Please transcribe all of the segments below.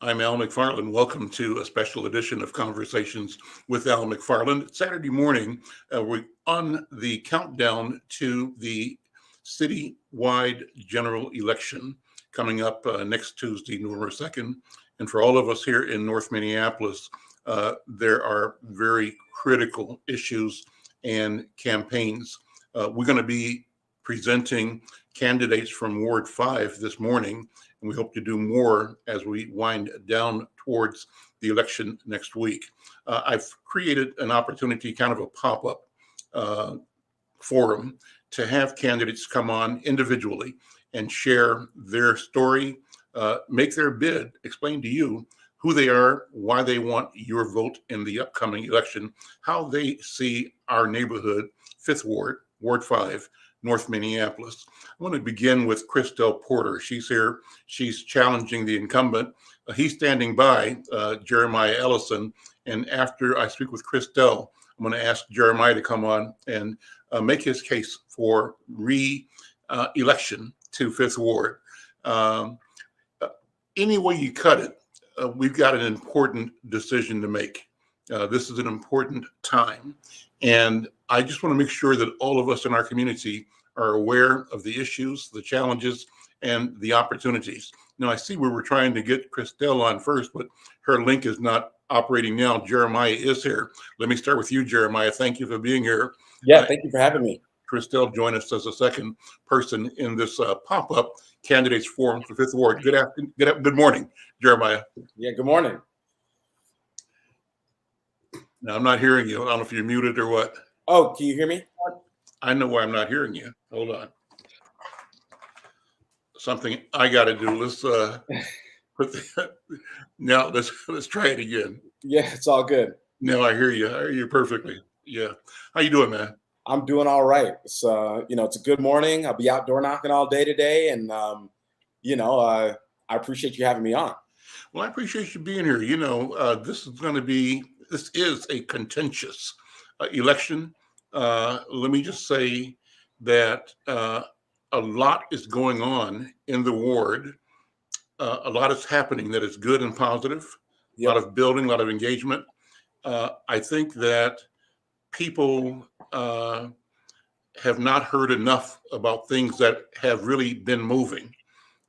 I'm Al McFarlane. Welcome to a special edition of Conversations with Al McFarlane. It's Saturday morning. We're on the countdown to the citywide general election coming up next Tuesday, November 2nd. And for all of us here in North Minneapolis, there are very critical issues and campaigns. We're going to be presenting candidates from Ward 5 this morning, and we hope to do more as we wind down towards the election next week. I've created an opportunity, kind of a pop-up forum, to have candidates come on individually and share their story, make their bid, explain to you who they are, why they want your vote in the upcoming election, how they see our neighborhood, 5th Ward, Ward 5, North Minneapolis. I want to begin with Christelle Porter. She's here. She's challenging the incumbent. He's standing by, Jeremiah Ellison. And after I speak with Christelle, I'm going to ask Jeremiah to come on and make his case for re-election to 5th Ward. Any way you cut it, we've got an important decision to make. This is an important time. And I just want to make sure that all of us in our community are aware of the issues, the challenges, and the opportunities. Now, I see we were trying to get Christelle on first, but her link is not operating now. Jeremiah is here. Let me start with you, Jeremiah. Thank you for being here. Yeah, thank you for having me. Christelle joined us as a second person in this pop-up candidates forum for 5th Ward. Good morning, Jeremiah. Yeah, good morning. Now, I'm not hearing you. I don't know if you're muted or what. Oh, can you hear me? I know why I'm not hearing you. Hold on. Something I got to do. Let's put now. Let's try it again. Yeah, it's all good. No, I hear you. I hear you perfectly. Yeah. How you doing, man? I'm doing all right. It's it's a good morning. I'll be outdoor knocking all day today, and I appreciate you having me on. Well, I appreciate you being here. This is a contentious election. Let me just say that a lot is going on in the ward. A lot is happening that is good and positive. Yep. A lot of building, a lot of engagement. I think that people have not heard enough about things that have really been moving.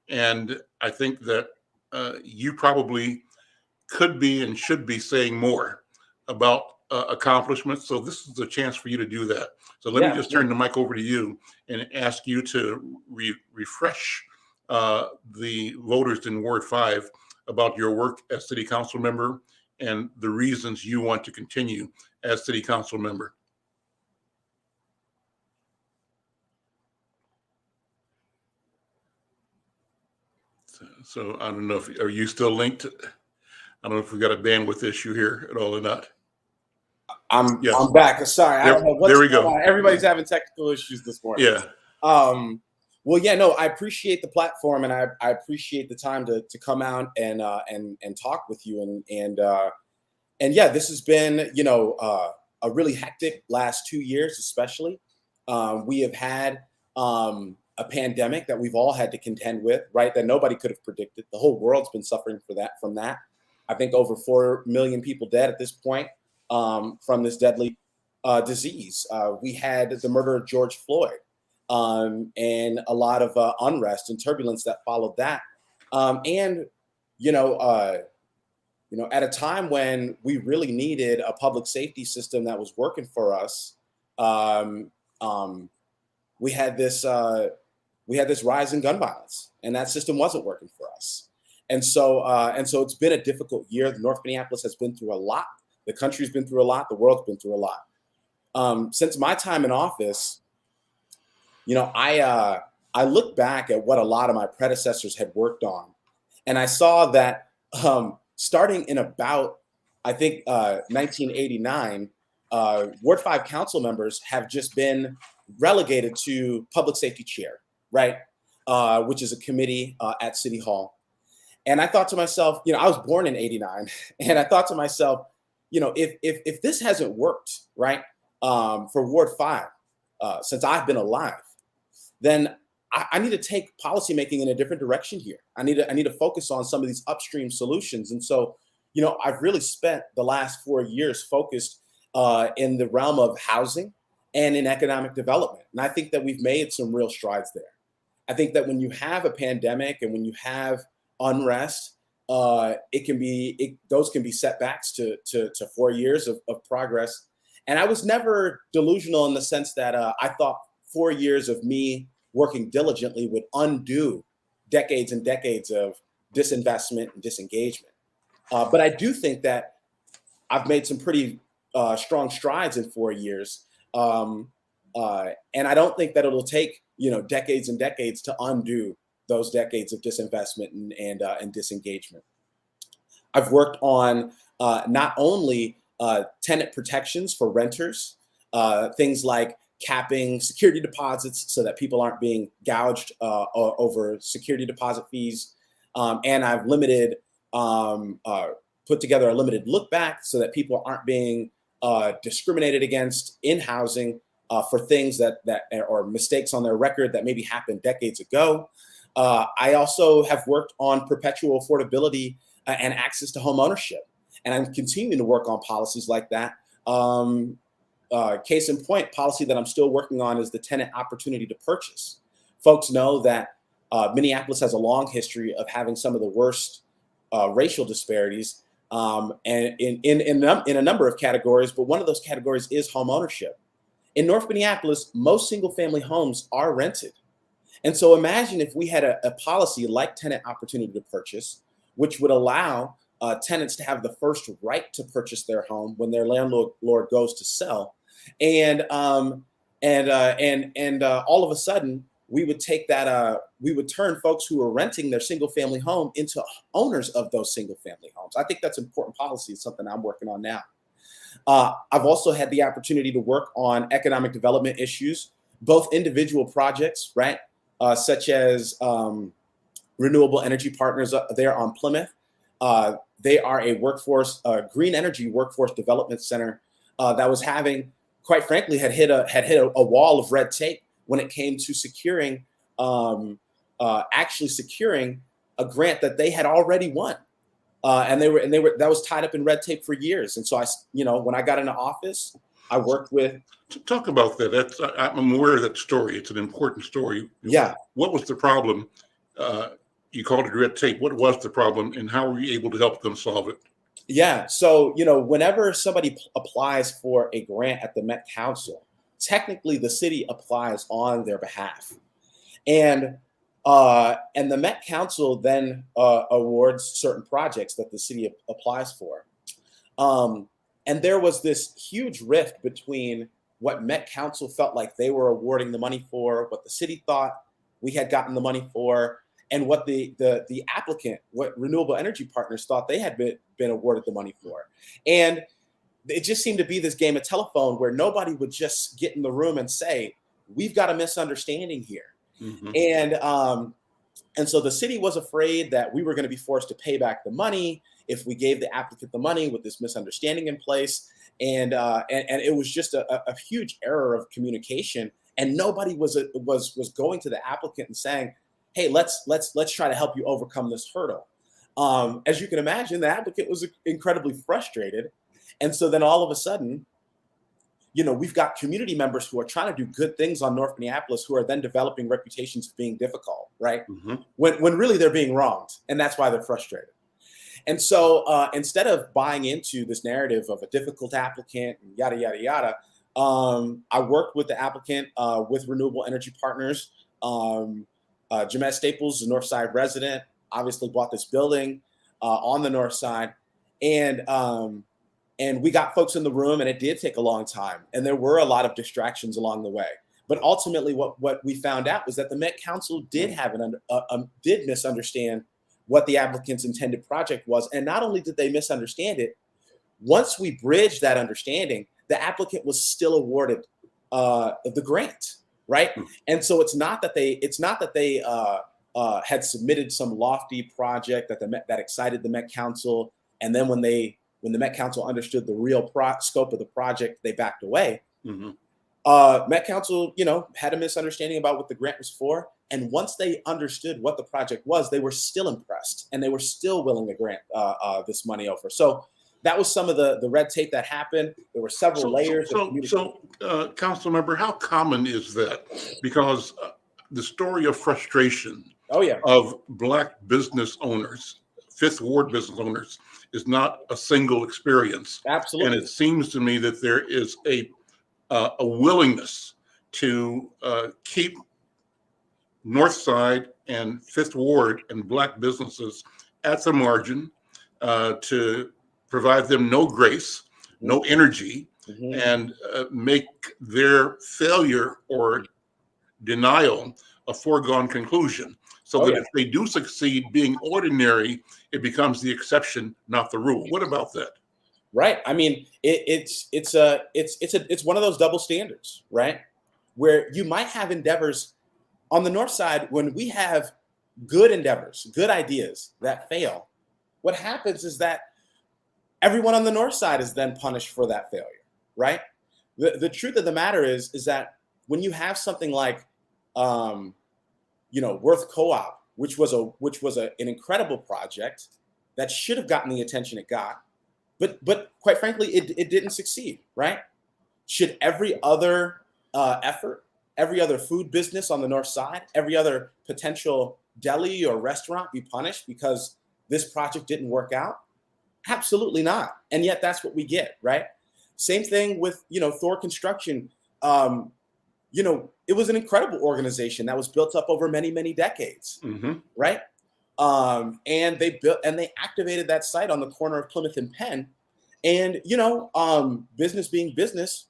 And I think that you probably could be and should be saying more about accomplishments. So this is a chance for you to do that. So let me just turn the mic over to you and ask you to refresh the voters in Ward 5 about your work as city council member and the reasons you want to continue as city council member. So I don't know are you still linked? I don't know if we got a bandwidth issue here at all or not. I'm back. Sorry, I don't know what's there we go. Everybody's having technical issues this morning. Yeah. Well, yeah, no, I appreciate the platform, and I appreciate the time to come out and talk with you, and yeah, this has been a really hectic last 2 years, especially. We have had a pandemic that we've all had to contend with, right? That nobody could have predicted. The whole world's been suffering from that. I think over 4 million people dead at this point from this deadly disease. We had the murder of George Floyd and a lot of unrest and turbulence that followed that. At a time when we really needed a public safety system that was working for us, we had this rise in gun violence, and that system wasn't working for us. And so it's been a difficult year. North Minneapolis has been through a lot. The country's been through a lot. The world's been through a lot. Since my time in office, I look back at what a lot of my predecessors had worked on, and I saw that starting in about, I think, 1989, Ward 5 council members have just been relegated to public safety chair, right? Which is a committee at City Hall. And I thought to myself, I was born in '89, and I thought to myself, if this hasn't worked, right, for Ward 5 since I've been alive, then I need to take policymaking in a different direction here. I need to focus on some of these upstream solutions. And so, I've really spent the last 4 years focused in the realm of housing and in economic development. And I think that we've made some real strides there. I think that when you have a pandemic and when you have unrest, those can be setbacks to 4 years of progress. And I was never delusional in the sense that I thought 4 years of me working diligently would undo decades and decades of disinvestment and disengagement. But I do think that I've made some pretty strong strides in 4 years. And I don't think that it'll take, decades and decades to undo those decades of disinvestment and disengagement. I've worked on not only tenant protections for renters, things like capping security deposits so that people aren't being gouged over security deposit fees. And I've put together a limited look back so that people aren't being discriminated against in housing for things that are mistakes on their record that maybe happened decades ago. I also have worked on perpetual affordability and access to home ownership. And I'm continuing to work on policies like that. Case in point, policy that I'm still working on is the tenant opportunity to purchase. Folks know that Minneapolis has a long history of having some of the worst racial disparities and in a number of categories, but one of those categories is home ownership. In North Minneapolis, most single-family homes are rented. And so imagine if we had a policy like tenant opportunity to purchase, which would allow tenants to have the first right to purchase their home when their landlord goes to sell. And all of a sudden, we would take that, we would turn folks who are renting their single-family home into owners of those single-family homes. I think that's important policy. It's something I'm working on now. I've also had the opportunity to work on economic development issues, both individual projects, right, such as Renewable Energy Partners there on Plymouth. They are a green energy workforce development center that was having, quite frankly, had hit a wall of red tape when it came to actually securing a grant that they had already won. And that was tied up in red tape for years. And so when I got into office, I worked with. Talk about that. I'm aware of that story. It's an important story. Yeah. What was the problem? You called it red tape. What was the problem, and how were you able to help them solve it? Yeah. So, whenever somebody applies for a grant at the Met Council, technically the city applies on their behalf. And the Met Council then awards certain projects that the city applies for. And there was this huge rift between what Met Council felt like they were awarding the money for, what the city thought we had gotten the money for, and what the applicant, what Renewable Energy Partners thought they had been awarded the money for. And it just seemed to be this game of telephone where nobody would just get in the room and say, we've got a misunderstanding here. Mm-hmm. And so the city was afraid that we were going to be forced to pay back the money if we gave the applicant the money with this misunderstanding in place. And it was just a huge error of communication. And nobody was going to the applicant and saying, hey, let's try to help you overcome this hurdle. As you can imagine, the applicant was incredibly frustrated. And so then all of a sudden, we've got community members who are trying to do good things on North Minneapolis who are then developing reputations of being difficult, right? Mm-hmm. When really they're being wronged. And that's why they're frustrated. And so instead of buying into this narrative of a difficult applicant, and yada, yada, yada, I worked with the applicant with Renewable Energy Partners. Jamette Staples, the North Side resident, obviously bought this building on the North Side. And we got folks in the room, and it did take a long time. And there were a lot of distractions along the way. But ultimately, what we found out was that the Met Council did did misunderstand what the applicant's intended project was. And not only did they misunderstand it, once we bridged that understanding, the applicant was still awarded the grant, right? And so it's not that they had submitted some lofty project that excited the Met Council, and then when the Met Council understood the real scope of the project, they backed away. Mm-hmm. Met Council, had a misunderstanding about what the grant was for, And once they understood what the project was, they were still impressed, and they were still willing to grant this money over. So that was some of the red tape that happened. There were several layers of communication. Council member, how common is that? Because the story of frustration Oh yeah, of Black business owners, Fifth Ward business owners, is not a single experience. absolutely. And it seems to me that there is a willingness to keep North Side and Fifth Ward and Black businesses at the margin, to provide them no grace, no energy, and make their failure or denial a foregone conclusion. So that if they do succeed being ordinary, it becomes the exception, not the rule. What about that? Right. I mean, it's one of those double standards, right? Where you might have endeavors on the North Side. When we have good endeavors, good ideas that fail, what happens is that everyone on the North Side is then punished for that failure, right? The truth of the matter is that when you have something like, Worth Co-op, which was an incredible project that should have gotten the attention it got, but quite frankly, it didn't succeed, right? Should every other effort, every other food business on the North Side, every other potential deli or restaurant be punished because this project didn't work out? Absolutely not. And yet that's what we get, right? Same thing with, Thor Construction. It was an incredible organization that was built up over many, many decades, right? And they activated that site on the corner of Plymouth and Penn. And, business being business,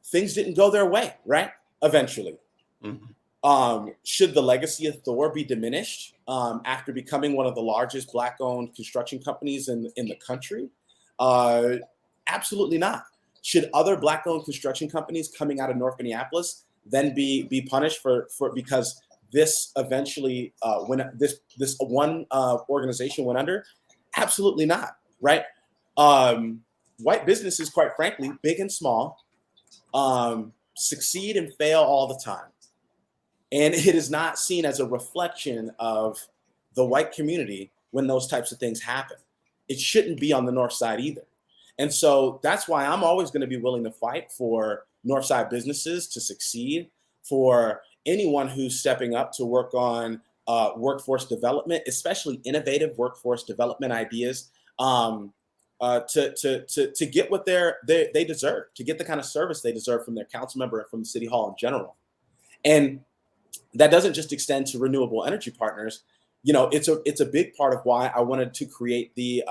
things didn't go their way, right? Eventually. Should the legacy of Thor be diminished after becoming one of the largest Black-owned construction companies in the country? Absolutely not. Should other Black-owned construction companies coming out of North Minneapolis then be punished for because this eventually when this one organization went under? Absolutely not. Right? White businesses, quite frankly, big and small, succeed and fail all the time. And it is not seen as a reflection of the white community when those types of things happen. It shouldn't be on the North Side either. And so that's why I'm always going to be willing to fight for North Side businesses to succeed, for anyone who's stepping up to work on workforce development, especially innovative workforce development ideas, to get what they deserve, to get the kind of service they deserve from their council member and from the city hall in general. And that doesn't just extend to renewable energy partners. It's a big part of why I wanted to create the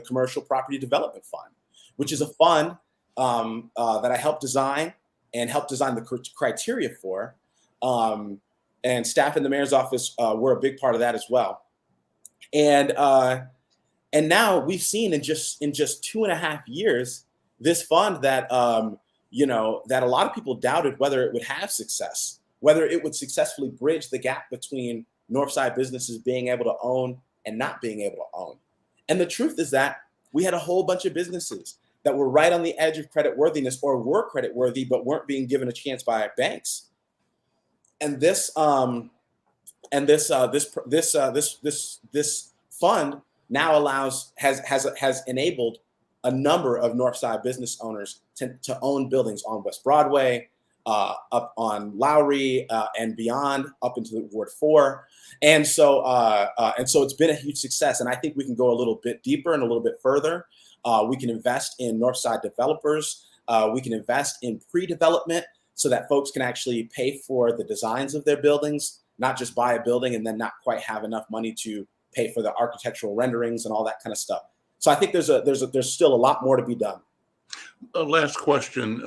Commercial Property Development Fund, which is a fund that I helped design the criteria for, and staff in the mayor's office were a big part of that as well. And now we've seen in just 2.5 years this fund that that a lot of people doubted whether it would have success, whether it would successfully bridge the gap between Northside businesses being able to own and not being able to own. And the truth is that we had a whole bunch of businesses that were right on the edge of creditworthiness or were creditworthy but weren't being given a chance by banks. And this fund now has enabled a number of Northside business owners to own buildings on West Broadway, up on Lowry, and beyond, up into Ward 4. And so it's been a huge success. And I think we can go a little bit deeper and a little bit further. We can invest in Northside developers. We can invest in pre-development so that folks can actually pay for the designs of their buildings, not just buy a building and then not quite have enough money to pay for the architectural renderings and all that kind of stuff. So I think there's still a lot more to be done. Last question,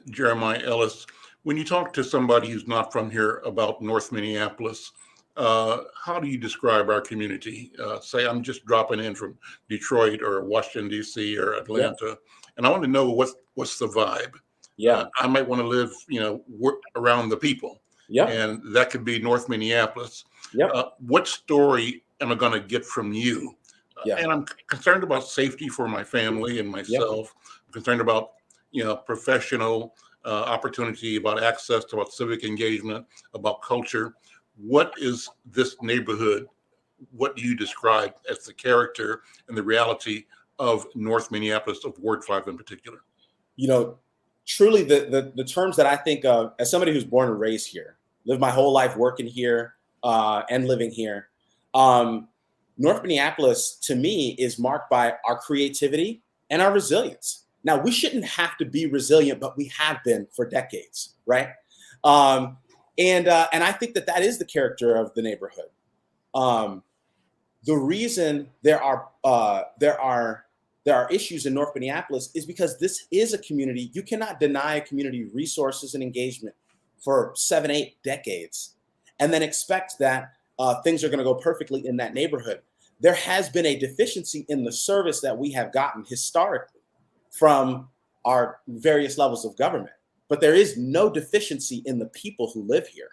Jeremiah Ellis. When you talk to somebody who's not from here about North Minneapolis, how do you describe our community? Say I'm just dropping in from Detroit or Washington, D.C. or Atlanta, and I want to know what's the vibe. Yeah, I might want to live, around the people. Yeah, and that could be North Minneapolis. Yep. What story am I going to get from you? And I'm concerned about safety for my family and myself. I'm concerned about, professional opportunity, about access, about civic engagement, about culture. what is this neighborhood? What do you describe as the character and the reality of North Minneapolis, of Ward 5 in particular? You know, truly the terms that I think of as somebody who's born and raised here, lived my whole life working here and living here. North Minneapolis, to me, is marked by our creativity and our resilience. Now, we shouldn't have to be resilient, but we have been for decades, right? And I think that is the character of the neighborhood. The reason there are issues in North Minneapolis is because this is a community. You cannot deny a community resources and engagement for 7, 8 decades and then expect that things are going to go perfectly in that neighborhood. There has been a deficiency in the service that we have gotten historically from our various levels of government, but there is no deficiency in the people who live here.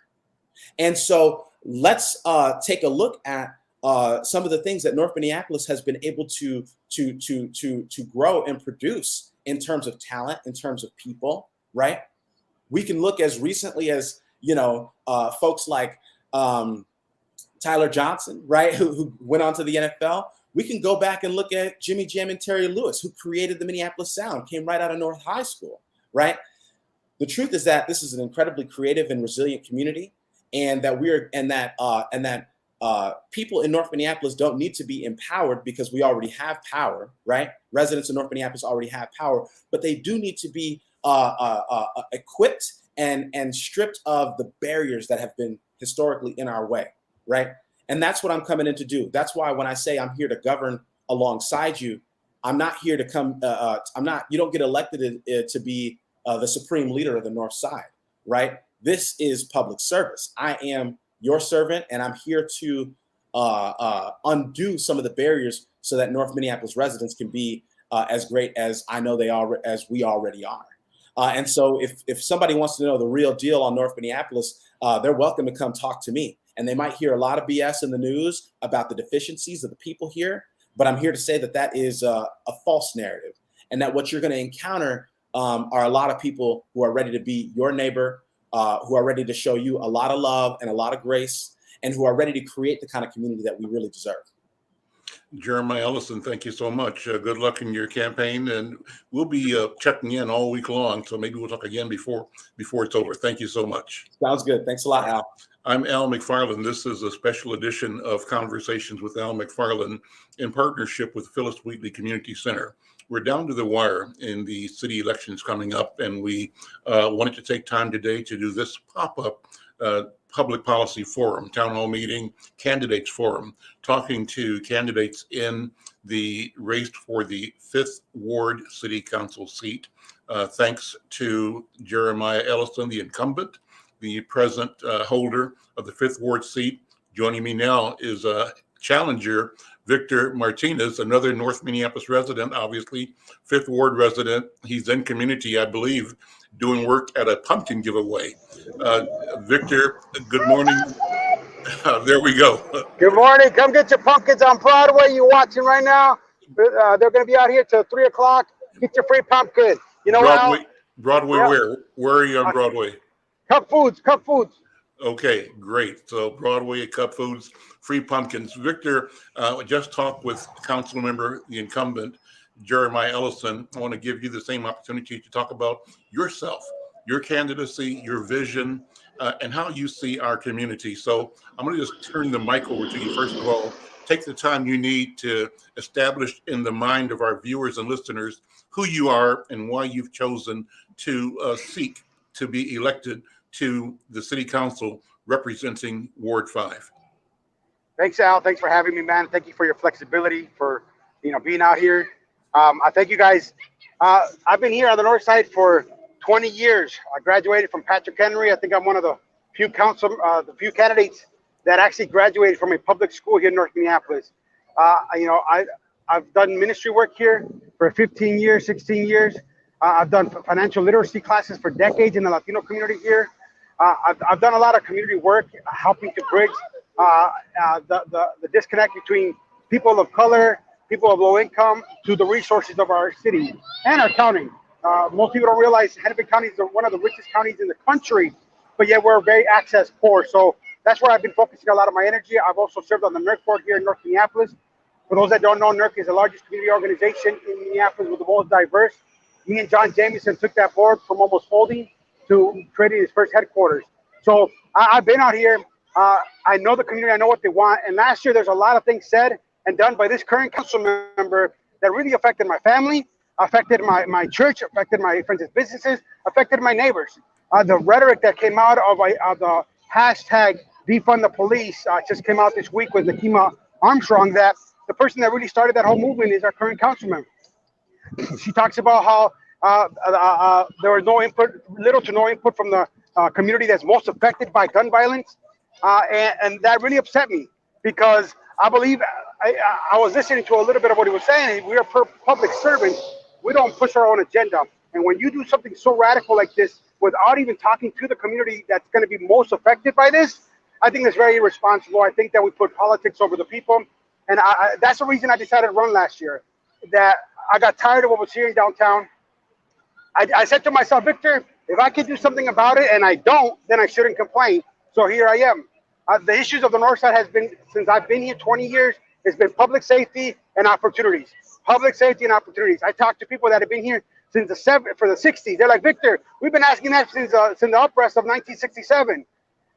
And so let's take a look at some of the things that North Minneapolis has been able to grow and produce in terms of talent, in terms of people, right? We can look as recently as, folks like Tyler Johnson, right, who went on to the NFL. We can go back and look at Jimmy Jam and Terry Lewis, who created the Minneapolis Sound, came right out of North High School, right? The truth is that this is an incredibly creative and resilient community, and that people in North Minneapolis don't need to be empowered because we already have power, right? Residents of North Minneapolis already have power, but they do need to be equipped and stripped of the barriers that have been historically in our way, right? And that's what I'm coming in to do. That's why when I say I'm here to govern alongside you, I'm not here to come. You don't get elected to be the supreme leader of the North Side, right? This is public service. I am your servant, and I'm here to undo some of the barriers so that North Minneapolis residents can be as great as I know they are, as we already are. And so if somebody wants to know the real deal on North Minneapolis, they're welcome to come talk to me. And they might hear a lot of BS in the news about the deficiencies of the people here, but I'm here to say that is a false narrative, and that what you're going to encounter are a lot of people who are ready to be your neighbor, who are ready to show you a lot of love and a lot of grace, and who are ready to create the kind of community that we really deserve. Jeremiah Ellison, thank you so much. Good luck in your campaign, and we'll be checking in all week long, so maybe we'll talk again before it's over. Thank you so much. Sounds good. Thanks a lot, Al. I'm Al McFarlane. This is a special edition of Conversations with Al McFarlane in partnership with Phyllis Wheatley Community Center. We're down to the wire in the city elections coming up, and we wanted to take time today to do this pop-up public policy forum, town hall meeting, candidates forum, talking to candidates in the race for the 5th Ward City Council seat. Thanks to Jeremiah Ellison, the incumbent, the present holder of the 5th Ward seat. Joining me now is a challenger, Victor Martinez, another North Minneapolis resident, obviously 5th Ward resident. He's in community, I believe, doing work at a pumpkin giveaway. Victor, good morning. There we go. Good morning. Come get your pumpkins on Broadway. You're watching right now. They're going to be out here till 3 o'clock. Get your free pumpkin. You know what? Broadway, yeah. Where are you on Broadway? Cup Foods. Okay, great. So Broadway, Cup Foods, free pumpkins. Victor, just talked with council member, the incumbent, Jeremiah Ellison. I want to give you the same opportunity to talk about yourself, your candidacy, your vision, and how you see our community. So I'm going to just turn the mic over to you. First of all, take the time you need to establish in the mind of our viewers and listeners who you are and why you've chosen to seek to be elected to the city council representing Ward 5. Thanks, Al. Thanks for having me, man. Thank you for your flexibility, for being out here. I thank you guys. I've been here on the north side for 20 years. I graduated from Patrick Henry. I think I'm one of the few candidates that actually graduated from a public school here in North Minneapolis. I've done ministry work here for 15 years, 16 years. I've done financial literacy classes for decades in the Latino community here. I've done a lot of community work, helping to bridge the disconnect between people of color, people of low income, to the resources of our city and our county. Most people don't realize Hennepin County is one of the richest counties in the country, but yet we're very access poor. So that's where I've been focusing a lot of my energy. I've also served on the NERC board here in North Minneapolis. For those that don't know, NERC is the largest community organization in Minneapolis with the most diverse. Me and John Jamieson took that board from almost folding to creating his first headquarters. So I've been out here. I know the community. I know what they want. And last year, there's a lot of things said and done by this current council member that really affected my family, affected my church, affected my friends' businesses, affected my neighbors. The rhetoric that came out of the hashtag defund the police just came out this week with Nakima Armstrong, that the person that really started that whole movement is our current council member. She talks about how there was no input, little to no input from the community that's most affected by gun violence. And that really upset me, because I believe I was listening to a little bit of what he was saying. We are public servants. We don't push our own agenda. And when you do something so radical like this without even talking to the community that's going to be most affected by this, I think that's very irresponsible. I think that we put politics over the people. And that's the reason I decided to run last year, that I got tired of what was here in downtown. I said to myself, Victor, if I could do something about it and I don't, then I shouldn't complain. So here I am. The issues of the North Side has been, since I've been here 20 years, it's been public safety and opportunities. Public safety and opportunities. I talked to people that have been here since the 60s. They're like, Victor, we've been asking that since the uprest of 1967.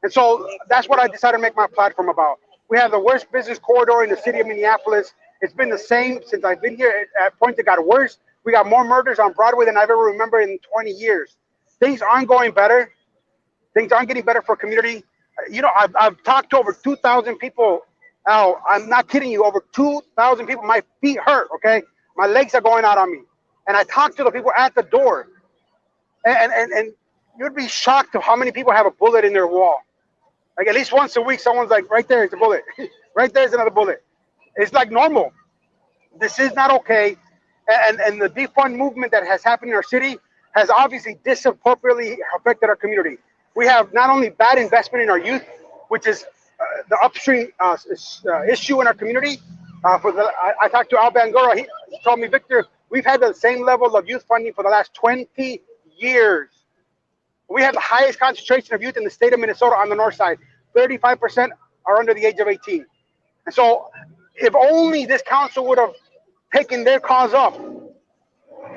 And so that's what I decided to make my platform about. We have the worst business corridor in the city of Minneapolis. It's been the same since I've been here. At points it got worse. We got more murders on Broadway than I've ever remembered in 20 years. Things aren't going better. Things aren't getting better for community. You know, I've talked to over 2,000 people. Al, I'm not kidding you, over 2,000 people. My feet hurt, okay? My legs are going out on me. And I talked to the people at the door. And you'd be shocked of how many people have a bullet in their wall. Like at least once a week, someone's like, right there is a bullet. Right there's another bullet. It's like normal. This is not okay. And the defund movement that has happened in our city has obviously disproportionately affected our community. We have not only bad investment in our youth, which is the upstream issue in our community. I talked to Al Bangura. He told me, Victor, we've had the same level of youth funding for the last 20 years. We have the highest concentration of youth in the state of Minnesota on the North Side. 35% are under the age of 18. And so if only this council would have taken their cause up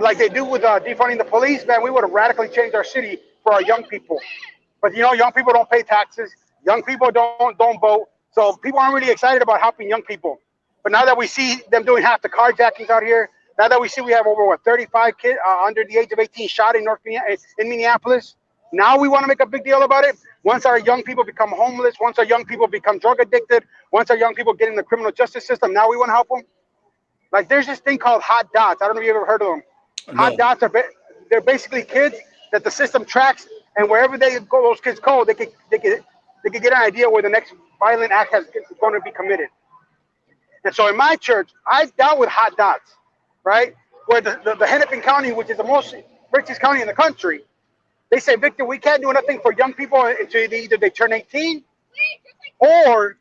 like they do with defunding the police, man, we would have radically changed our city for our young people. But you know, young people don't pay taxes. Young people don't vote. So people aren't really excited about helping young people. But now that we see them doing half the carjackings out here, now that we see we have over 35 kids under the age of 18 shot in Minneapolis, now we want to make a big deal about it. Once our young people become homeless, once our young people become drug addicted, once our young people get in the criminal justice system, now we want to help them. Like there's this thing called hot dots. I don't know if you've ever heard of them. No. Hot dots they're basically kids that the system tracks, and wherever they go, those kids go, they could get an idea where the next violent act is going to be committed. And so in my church, I dealt with hot dots, right? Where the Hennepin County, which is the most richest county in the country, they say, Victor, we can't do nothing for young people until either they turn 18 or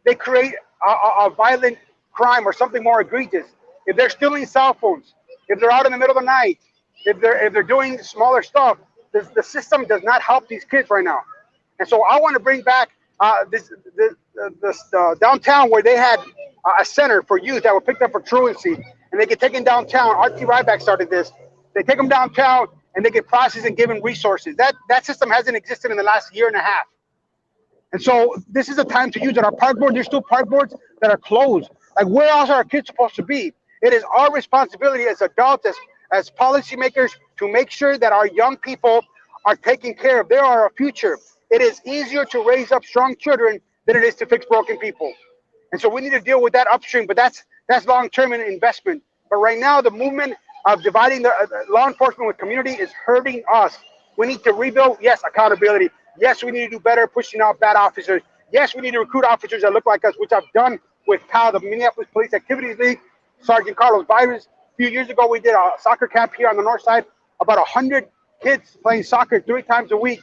they create a violent crime or something more egregious. If they're stealing cell phones, if they're out in the middle of the night, if they're doing smaller stuff, the system does not help these kids right now. And so I want to bring back this downtown where they had a center for youth that were picked up for truancy, and they get taken downtown. R.T. Ryback started this. They take them downtown and they get processed and given resources. That system hasn't existed in the last year and a half. And so this is the time to use it. Our park board, there's still park boards that are closed. Like, where else are our kids supposed to be? It is our responsibility as adults, as policymakers, to make sure that our young people are taken care of. They are our future. It is easier to raise up strong children than it is to fix broken people. And so we need to deal with that upstream, but that's long-term investment. But right now, the movement of dividing the law enforcement with community is hurting us. We need to rebuild, yes, accountability. Yes, we need to do better pushing out bad officers. Yes, we need to recruit officers that look like us, which I've done with CAL, the Minneapolis Police Activities League. Sergeant Carlos Byers. A few years ago, we did a soccer camp here on the North Side. About 100 kids playing soccer 3 times a week.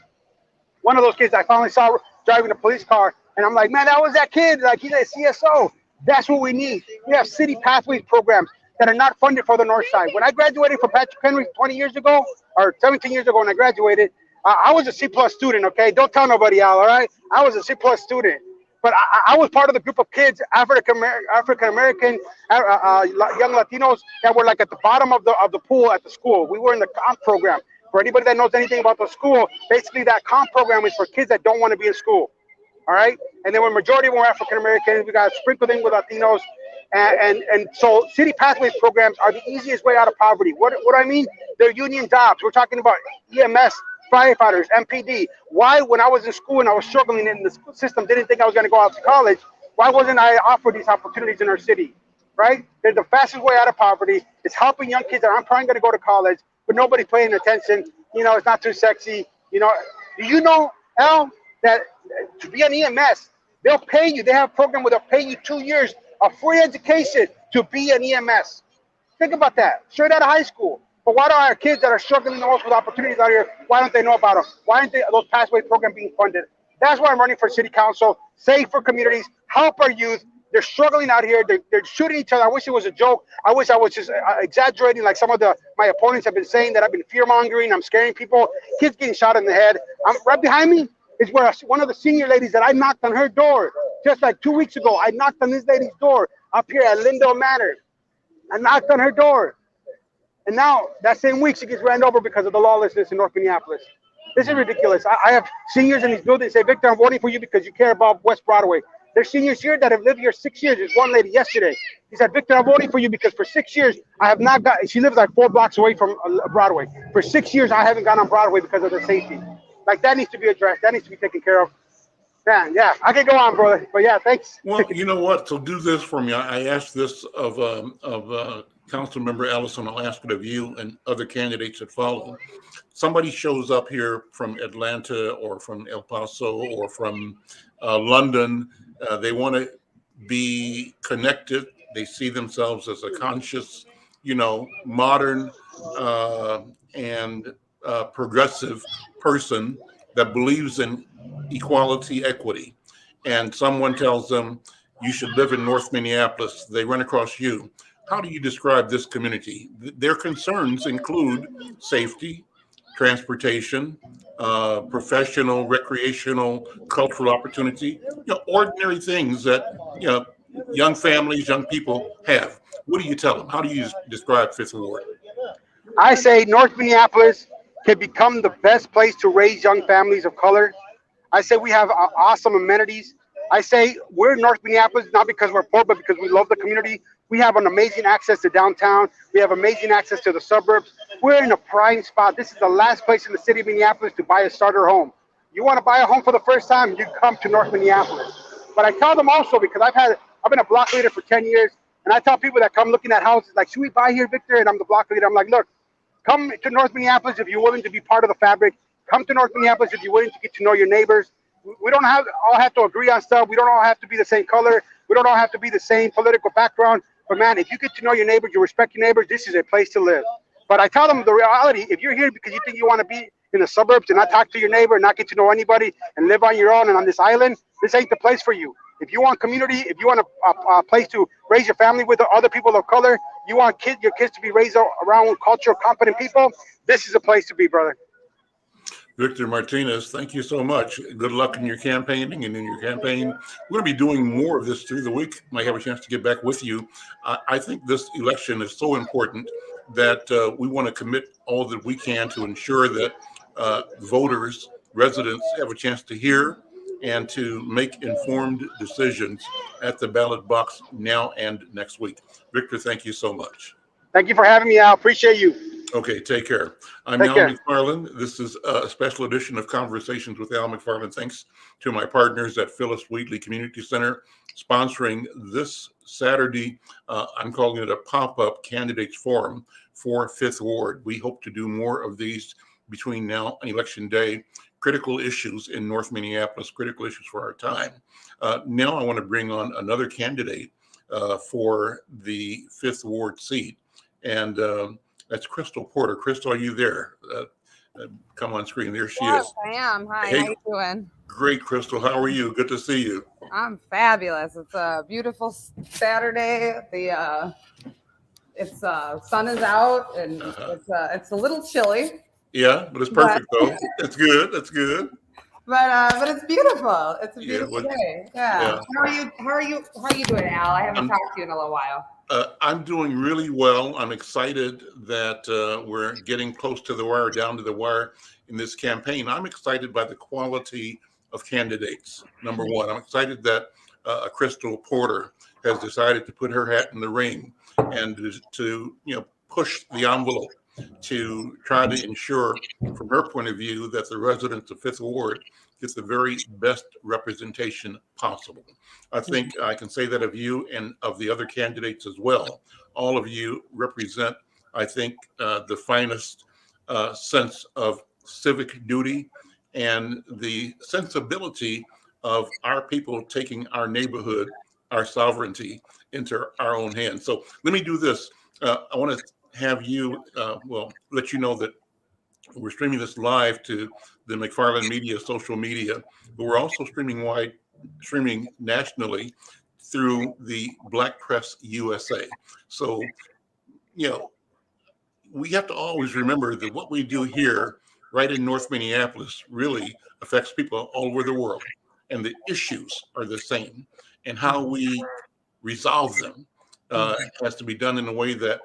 One of those kids I finally saw driving a police car, and I'm like, man, that was that kid. Like, he's a CSO. That's what we need. We have city pathways programs that are not funded for the North Side. When I graduated from Patrick Henry 20 years ago, or 17 years ago when I graduated, I was a C+ student, okay? Don't tell nobody, Al, all right? I was a C+ student. But I was part of the group of kids, African American, young Latinos that were like at the bottom of the pool at the school. We were in the comp program. For anybody that knows anything about the school, basically that comp program is for kids that don't want to be in school. All right, and then when majority of them were African Americans, we got sprinkled in with Latinos, and so city pathways programs are the easiest way out of poverty. What do I mean? They're union jobs. We're talking about EMS, firefighters, MPD. Why, when I was in school and I was struggling in the school system, didn't think I was going to go out to college? Why wasn't I offered these opportunities in our city? Right? They're the fastest way out of poverty. It's helping young kids that aren't probably going to go to college, but nobody's paying attention. It's not too sexy. Do you know, Al, that to be an EMS, they'll pay you. They have a program where they'll pay you 2 years of free education to be an EMS. Think about that. Straight out of high school. But why do our kids that are struggling the most with opportunities out here, why don't they know about them? Why aren't those pathway programs being funded? That's why I'm running for city council. Save for communities. Help our youth. They're struggling out here. They're shooting each other. I wish it was a joke. I wish I was just exaggerating like some of my opponents have been saying, that I've been fear-mongering. I'm scaring people. Kids getting shot in the head. Right behind me is where one of the senior ladies that I knocked on her door just like 2 weeks ago. I knocked on this lady's door up here at Lindell Manor. I knocked on her door. And now, that same week, she gets ran over because of the lawlessness in North Minneapolis. This is ridiculous. I have seniors in these buildings say, Victor, I'm voting for you because you care about West Broadway. There's seniors here that have lived here 6 years. There's one lady yesterday. She said, Victor, I'm voting for you because for 6 years, I have not got, she lives like 4 blocks away from Broadway. For 6 years, I haven't gone on Broadway because of the safety. Like, that needs to be addressed. That needs to be taken care of. Man, yeah, I can go on, brother. But yeah, thanks. Well, you know what? So do this for me. I asked this of Councilmember Allison. I'll ask it of you and other candidates that follow. Somebody shows up here from Atlanta or from El Paso or from London. They want to be connected. They see themselves as a conscious, modern and progressive person that believes in equality, equity. And someone tells them, you should live in North Minneapolis. They run across you. How do you describe this community? Their concerns include safety, transportation, professional, recreational, cultural opportunity, ordinary things that, young families, young people have. What do you tell them? How do you describe Fifth Ward? I say North Minneapolis can become the best place to raise young families of color. I say we have awesome amenities. I say we're in North Minneapolis not because we're poor, but because we love the community. We have an amazing access to downtown. We have amazing access to the suburbs. We're in a prime spot. This is the last place in the city of Minneapolis to buy a starter home. You want to buy a home for the first time, you come to North Minneapolis. But I tell them also, because I've been a block leader for 10 years, and I tell people that come looking at houses, like, should we buy here, Victor? And I'm the block leader. I'm like, look, come to North Minneapolis if you're willing to be part of the fabric. Come to North Minneapolis if you're willing to get to know your neighbors. We don't all have to agree on stuff. We don't all have to be the same color. We don't all have to be the same political background. But man, if you get to know your neighbors, you respect your neighbors, this is a place to live. But I tell them the reality, if you're here because you think you want to be in the suburbs and not talk to your neighbor and not get to know anybody and live on your own and on this island, this ain't the place for you. If you want community, if you want a place to raise your family with other people of color, you want your kids to be raised around cultural, competent people, this is a place to be, brother. Victor Martinez, thank you so much. Good luck in your campaigning and in your campaign. We're going to be doing more of this through the week. Might have a chance to get back with you. I think this election is so important that we want to commit all that we can to ensure that voters, residents have a chance to hear and to make informed decisions at the ballot box now and next week. Victor, thank you so much. Thank you for having me, Al. Appreciate you. Okay, take care. I'm Al McFarlane. This is a special edition of Conversations with Al McFarlane. Thanks to my partners at Phyllis Wheatley Community Center sponsoring this Saturday. I'm calling it a pop-up candidates forum for Fifth Ward. We hope to do more of these between now and Election Day. Critical issues in North Minneapolis, critical issues for our time. Now I want to bring on another candidate for the Fifth Ward seat. And that's Crystal Porter. Crystal, are you there? Come on screen. There she is. I am. Hi, Hey, how you doing? Great, Crystal. How are you? Good to see you. I'm fabulous. It's a beautiful Saturday. The sun is out and it's a little chilly. Yeah, but it's But perfect though. It's good. That's good. but it's beautiful. It's a Yeah. beautiful Well, day. Yeah. yeah. How are you doing, Al? I haven't I'm talked to you in a little while. I'm doing really well. I'm excited that we're getting close to the wire, down to the wire in this campaign. I'm excited by the quality of candidates. Number one, I'm excited that Crystal Porter has decided to put her hat in the ring and to push the envelope to try to ensure, from her point of view, that the residents of Fifth Ward get the very best representation possible. I think I can say that of you and of the other candidates as well. All of you represent, I think, the finest sense of civic duty and the sensibility of our people taking our neighborhood, our sovereignty into our own hands. So let me do this. I want to have you, let you know that we're streaming this live to the McFarlane Media social media, but we're also streaming nationally through the Black Press USA. So, you know, we have to always remember that what we do here, right in North Minneapolis, really affects people all over the world. And the issues are the same. And how we resolve them has to be done in a way that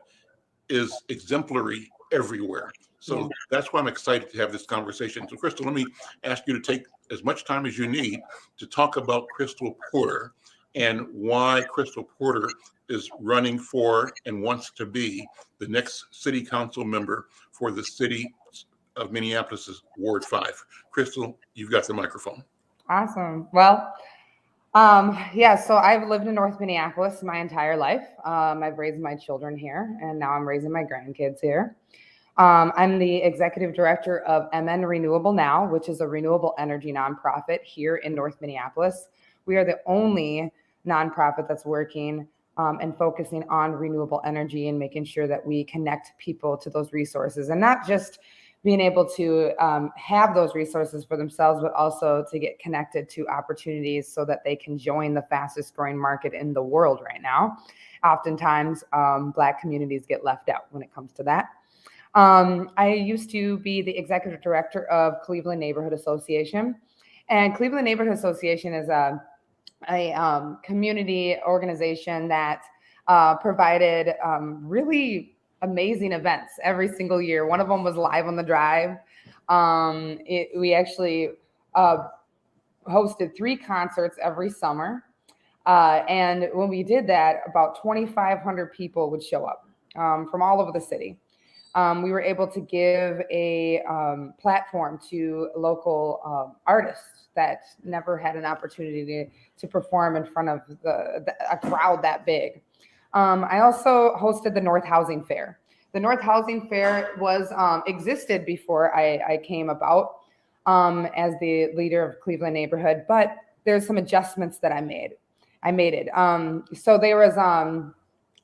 is exemplary everywhere. So that's why I'm excited to have this conversation. So, Crystal, let me ask you to take as much time as you need to talk about Crystal Porter and why Crystal Porter is running for and wants to be the next city council member for the city of Minneapolis' Ward 5. Crystal, you've got the microphone. Awesome. Well, yeah, so I've lived in North Minneapolis my entire life. I've raised my children here, and now I'm raising my grandkids here. I'm the executive director of MN Renewable Now, which is a renewable energy nonprofit here in North Minneapolis. We are the only nonprofit that's working and focusing on renewable energy and making sure that we connect people to those resources, and not just being able to have those resources for themselves, but also to get connected to opportunities so that they can join the fastest growing market in the world right now. Oftentimes, Black communities get left out when it comes to that. I used to be the executive director of Cleveland Neighborhood Association, and Cleveland Neighborhood Association is a community organization that provided really amazing events every single year. One of them was Live on the Drive. We actually hosted 3 concerts every summer. And when we did that, about 2,500 people would show up from all over the city. We were able to give a platform to local artists that never had an opportunity to perform in front of a crowd that big. I also hosted the North Housing Fair. The North Housing Fair was existed before I came about as the leader of Cleveland Neighborhood, but there's some adjustments that I made. So there was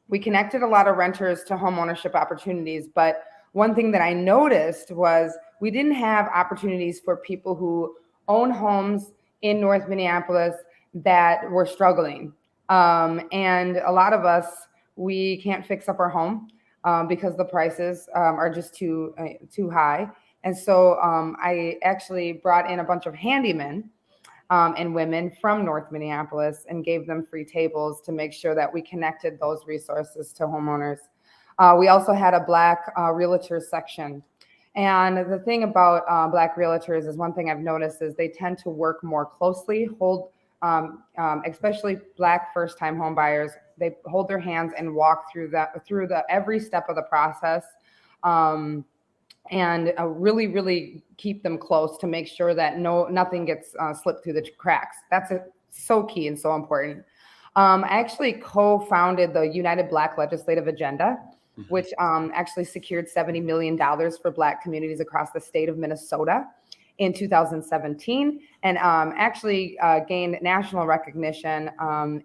we connected a lot of renters to home ownership opportunities, but one thing that I noticed was we didn't have opportunities for people who own homes in North Minneapolis that were struggling. And a lot of us, we can't fix up our home because the prices are just too high. And so I actually brought in a bunch of handymen and women from North Minneapolis and gave them free tables to make sure that we connected those resources to homeowners. We also had a Black realtor section. And the thing about Black realtors is one thing I've noticed is they tend to work more closely, especially Black first-time home buyers. They hold their hands and walk through every step of the process. And really, really keep them close to make sure that nothing gets slipped through the cracks. That's so key and so important. I actually co-founded the United Black Legislative Agenda, which actually secured $70 million for Black communities across the state of Minnesota in 2017, and actually gained national recognition.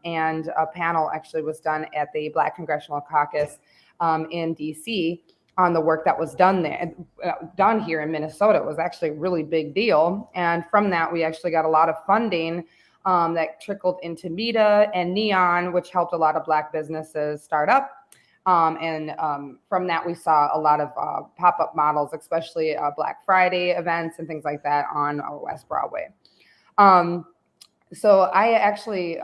And a panel actually was done at the Black Congressional Caucus in DC on the work that was done here in Minnesota. It was actually a really big deal. And from that, we actually got a lot of funding that trickled into META and NEON, which helped a lot of Black businesses start up. From that, we saw a lot of pop-up models, especially Black Friday events and things like that on West Broadway. So I actually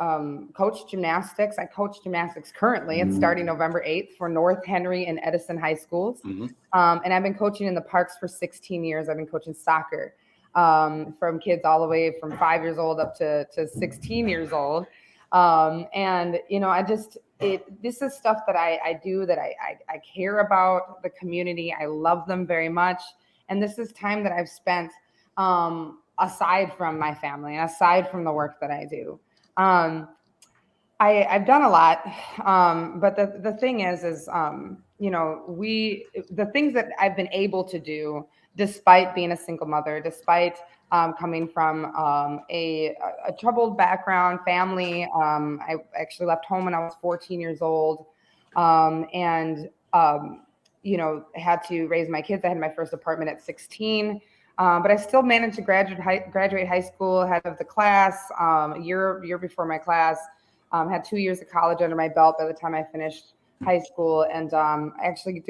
coach gymnastics. I coach gymnastics currently. It's starting November 8th for North Henry and Edison high schools. And I've been coaching in the parks for 16 years. I've been coaching soccer from kids all the way from 5 years old up to 16 years old. And, you know, this is stuff that I do, that I care about the community. I love them very much. And this is time that I've spent aside from my family and aside from the work that I do. I've done a lot, but the thing is, you know, the things that I've been able to do, despite being a single mother, despite coming from a troubled background family. I actually left home when I was 14 years old, and you know, had to raise my kids. I had my first apartment at 16. But I still managed to graduate high school, head of the class, a year before my class. Had 2 years of college under my belt by the time I finished high school, and I actually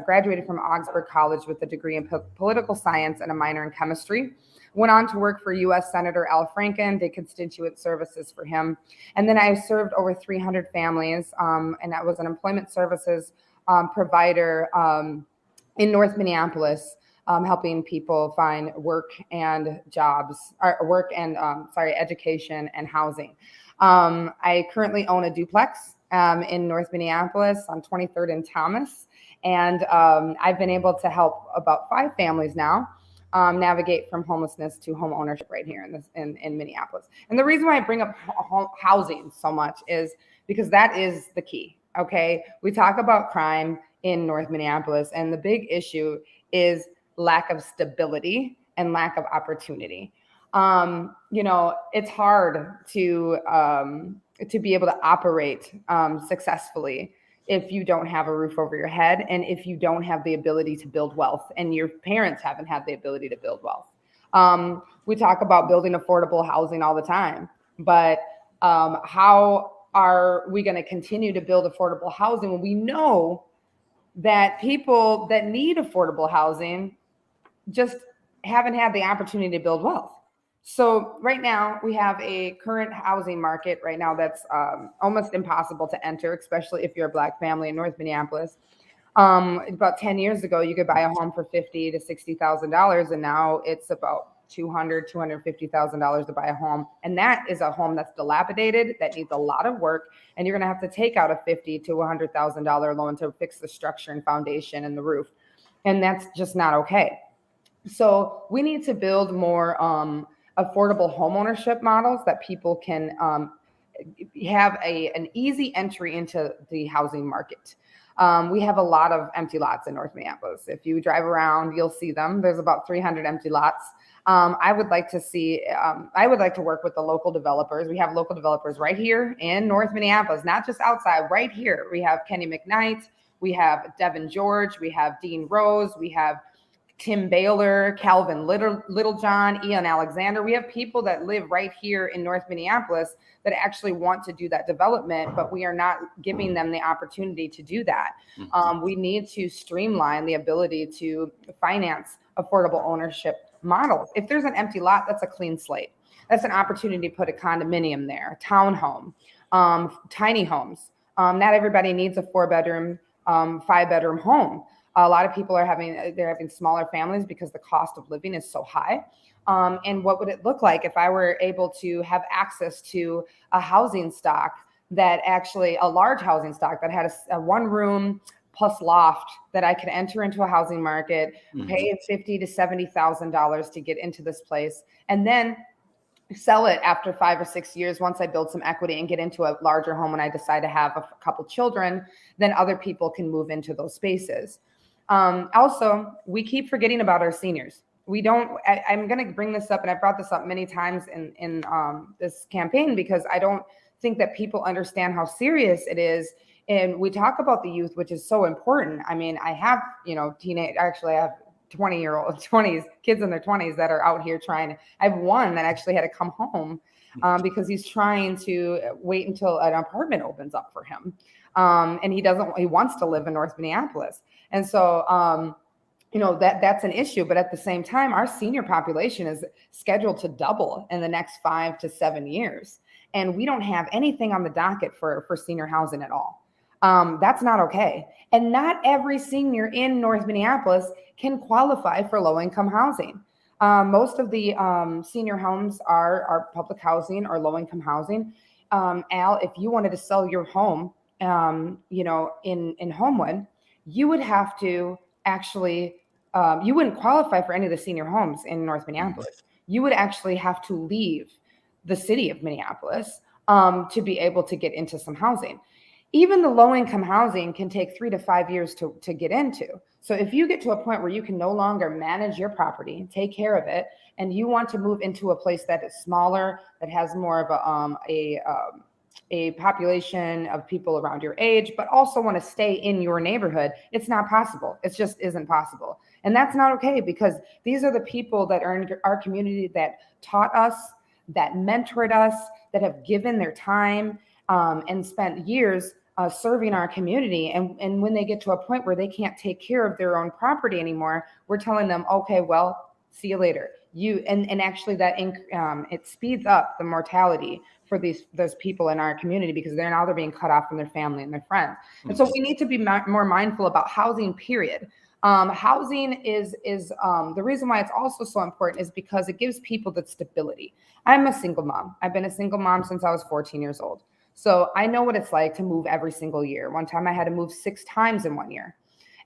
graduated from Augsburg College with a degree in political science and a minor in chemistry. Went on to work for U.S. Senator Al Franken, did constituent services for him, and then I served over 300 families, and I was an employment services provider in North Minneapolis. Helping people find work and jobs, or education and housing. I currently own a duplex in North Minneapolis on 23rd and Thomas, and I've been able to help about 5 families now navigate from homelessness to home ownership right here in Minneapolis. And the reason why I bring up housing so much is because that is the key. Okay, we talk about crime in North Minneapolis, and the big issue is lack of stability and lack of opportunity. You know, it's hard to be able to operate successfully if you don't have a roof over your head, and if you don't have the ability to build wealth, and your parents haven't had the ability to build wealth. We talk about building affordable housing all the time, but how are we going to continue to build affordable housing when we know that people that need affordable housing just haven't had the opportunity to build wealth? So right now we have a current housing market right now that's almost impossible to enter, especially if you're a Black family in North Minneapolis. About 10 years ago, you could buy a home for $50,000 to $60,000, and now it's about $200,000, $250,000 to buy a home. And that is a home that's dilapidated, that needs a lot of work, and you're going to have to take out a $50,000 to $100,000 loan to fix the structure and foundation and the roof. And that's just not okay. So we need to build more affordable homeownership models that people can have an easy entry into the housing market. We have a lot of empty lots in North Minneapolis. If you drive around, you'll see them. There's about 300 empty lots. I would like to work with the local developers. We have local developers right here in North Minneapolis, not just outside, right here. We have Kenny McKnight, we have Devin George, we have Dean Rose, we have Tim Baylor, Calvin Littlejohn, Ian Alexander. We have people that live right here in North Minneapolis that actually want to do that development, but we are not giving them the opportunity to do that. We need to streamline the ability to finance affordable ownership models. If there's an empty lot, that's a clean slate. That's an opportunity to put a condominium there, a townhome, tiny homes. Not everybody needs a 4-bedroom, 5-bedroom home. A lot of people are having smaller families because the cost of living is so high. And what would it look like if I were able to have access to a housing stock that actually, a large housing stock that had a 1-room plus loft that I could enter into a housing market, pay $50,000 to $70,000 to get into this place, and then sell it after 5 or 6 years once I build some equity and get into a larger home and I decide to have a couple children, then other people can move into those spaces. Also, we keep forgetting about our seniors. I'm going to bring this up, and I've brought this up many times in this campaign, because I don't think that people understand how serious it is. And we talk about the youth, which is so important. I mean, I have, I have 20s, kids in their 20s that are out here trying. I have one that actually had to come home because he's trying to wait until an apartment opens up for him. And he wants to live in North Minneapolis. And so, that's an issue. But at the same time, our senior population is scheduled to double in the next 5 to 7 years. And we don't have anything on the docket for senior housing at all. That's not okay. And not every senior in North Minneapolis can qualify for low-income housing. Most of the senior homes are public housing or low-income housing. Al, if you wanted to sell your home, in Homewood, you would have to actually, you wouldn't qualify for any of the senior homes in North Minneapolis. You would actually have to leave the city of Minneapolis to be able to get into some housing. Even the low-income housing can take 3 to 5 years to get into. So if you get to a point where you can no longer manage your property, take care of it, and you want to move into a place that is smaller, that has more of a population of people around your age, but also want to stay in your neighborhood, it's not possible. It just isn't possible. And that's not okay, because these are the people that are in our community that taught us, that mentored us, that have given their time and spent years serving our community. And when they get to a point where they can't take care of their own property anymore, we're telling them, okay, well, see you later. And actually that it speeds up the mortality for those people in our community, because they're being cut off from their family and their friends. And so we need to be more mindful about housing, period. Housing is the reason why it's also so important is because it gives people that stability. I'm a single mom. I've been a single mom since I was 14 years old. So I know what it's like to move every single year. One time I had to move 6 times in 1 year.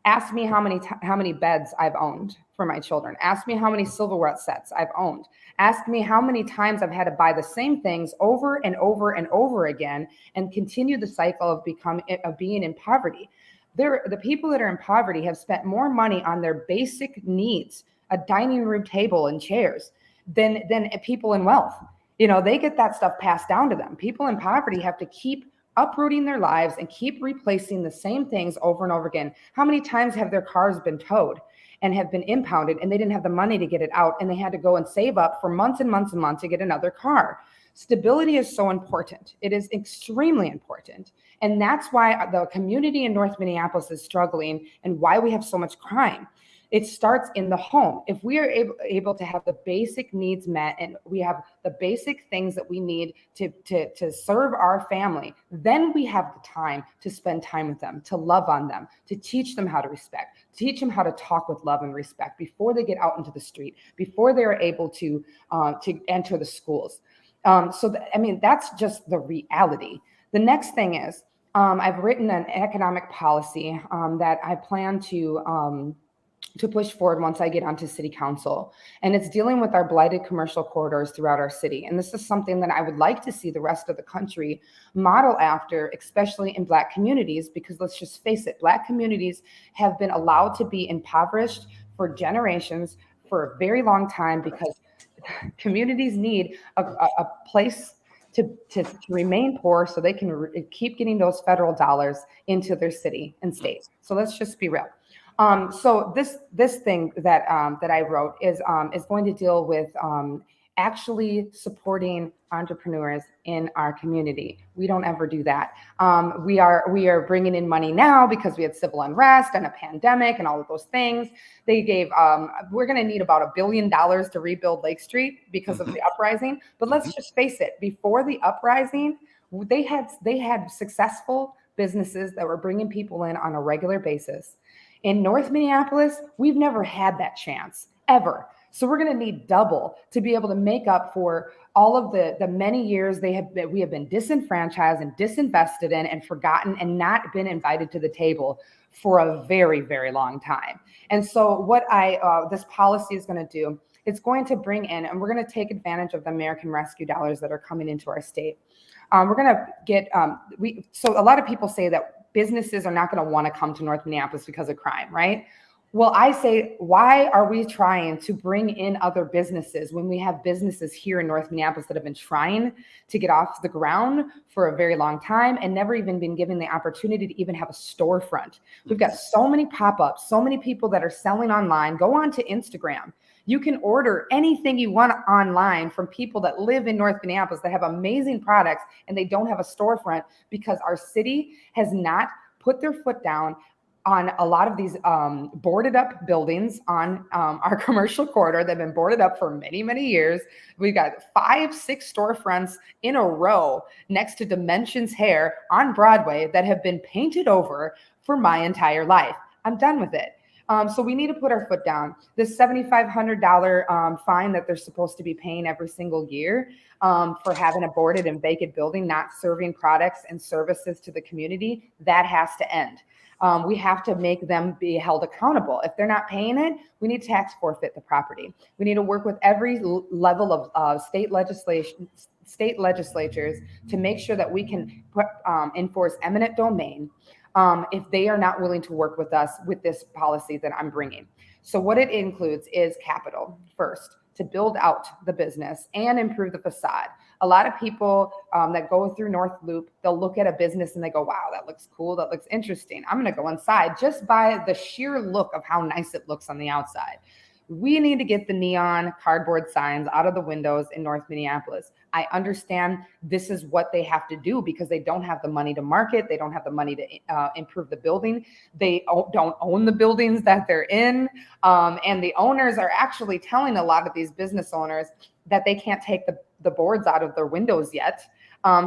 Ask me how many beds I've owned for my children. Ask me how many silverware sets I've owned. Ask me how many times I've had to buy the same things over and over and over again and continue the cycle of being in poverty. The people that are in poverty have spent more money on their basic needs, a dining room table and chairs, than people in wealth. They get that stuff passed down to them. People in poverty have to keep uprooting their lives and keep replacing the same things over and over again. How many times have their cars been towed and have been impounded, and they didn't have the money to get it out, and they had to go and save up for months and months and months to get another car? Stability is so important. It is extremely important. And that's why the community in North Minneapolis is struggling and why we have so much crime. It starts in the home. If we are able to have the basic needs met, and we have the basic things that we need to serve our family, then we have the time to spend time with them, to love on them, to teach them how to respect, teach them how to talk with love and respect before they get out into the street, before they're able to enter the schools. That's just the reality. The next thing is, I've written an economic policy that I plan to push forward once I get onto city council. And it's dealing with our blighted commercial corridors throughout our city. And this is something that I would like to see the rest of the country model after, especially in Black communities, because let's just face it, Black communities have been allowed to be impoverished for generations, for a very long time, because communities need a place to remain poor so they can keep getting those federal dollars into their city and state. So let's just be real. So this thing that I wrote is going to deal with actually supporting entrepreneurs in our community. We don't ever do that. We are bringing in money now because we had civil unrest and a pandemic and all of those things. They gave we're going to need about $1 billion to rebuild Lake Street because of the uprising. But let's just face it, before the uprising, they had successful businesses that were bringing people in on a regular basis. In North Minneapolis, we've never had that chance, ever. So we're going to need double to be able to make up for all of the many years we have been disenfranchised and disinvested in and forgotten and not been invited to the table for a very, very long time. And so what this policy is going to do, it's going to bring in, and we're going to take advantage of the American Rescue dollars that are coming into our state. We're going to get, so a lot of people say that businesses are not going to want to come to North Minneapolis because of crime, right? Well, I say, why are we trying to bring in other businesses when we have businesses here in North Minneapolis that have been trying to get off the ground for a very long time and never even been given the opportunity to even have a storefront? We've got so many pop-ups, so many people that are selling online. Go on to Instagram. You can order anything you want online from people that live in North Minneapolis that have amazing products, and they don't have a storefront because our city has not put their foot down on a lot of these boarded up buildings on our commercial corridor that have been boarded up for many, many years. We've got 5-6 storefronts in a row next to Dimensions Hair on Broadway that have been painted over for my entire life. I'm done with it. So we need to put our foot down. This $7,500 fine that they're supposed to be paying every single year for having a boarded and vacant building, not serving products and services to the community, that has to end. We have to make them be held accountable. If they're not paying it, we need to tax forfeit the property. We need to work with every level of state legislatures to make sure that we can enforce eminent domain if they are not willing to work with us with this policy that I'm bringing. So what it includes is capital first, to build out the business and improve the facade. A lot of people that go through North Loop, they'll look at a business and they go, wow, that looks cool. That looks interesting. I'm going to go inside just by the sheer look of how nice it looks on the outside. We need to get the neon cardboard signs out of the windows in North Minneapolis. I understand this is what they have to do because they don't have the money to market. They don't have the money to improve the building. They don't own the buildings that they're in. And the owners are actually telling a lot of these business owners that they can't take the boards out of their windows yet.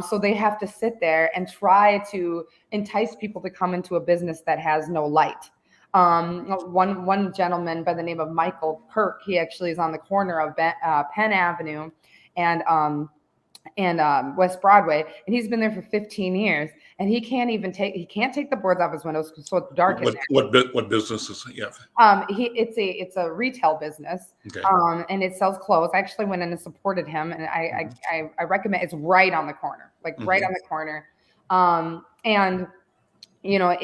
So they have to sit there and try to entice people to come into a business that has no light. One gentleman by the name of Michael Kirk, he actually is on the corner of Penn Avenue and West Broadway, and he's been there for 15 years, and he can't take the boards off his windows so it's dark in there. What business is it? Yeah. It's a retail business. Okay. And it sells clothes. I actually went in and supported him, and I recommend. It's right on the corner, right on the corner. And you know,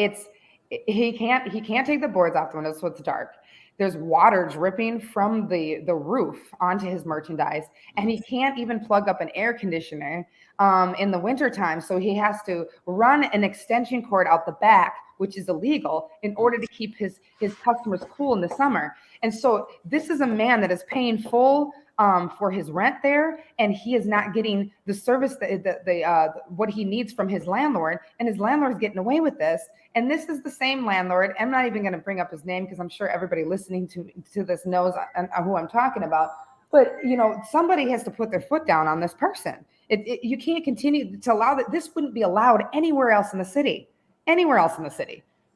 he can't take the boards off the windows so it's dark. There's water dripping from the roof onto his merchandise, and he can't even plug up an air conditioner in the wintertime. So he has to run an extension cord out the back, which is illegal, in order to keep his customers cool in the summer. And so this is a man that is paying full for his rent there, and he is not getting the service what he needs from his landlord, and his landlord's getting away with this. And this is the same landlord. I'm not even going to bring up his name because I'm sure everybody listening to this knows who I'm talking about. But you know, somebody has to put their foot down on this person. You can't continue to allow that. This wouldn't be allowed anywhere else in the city.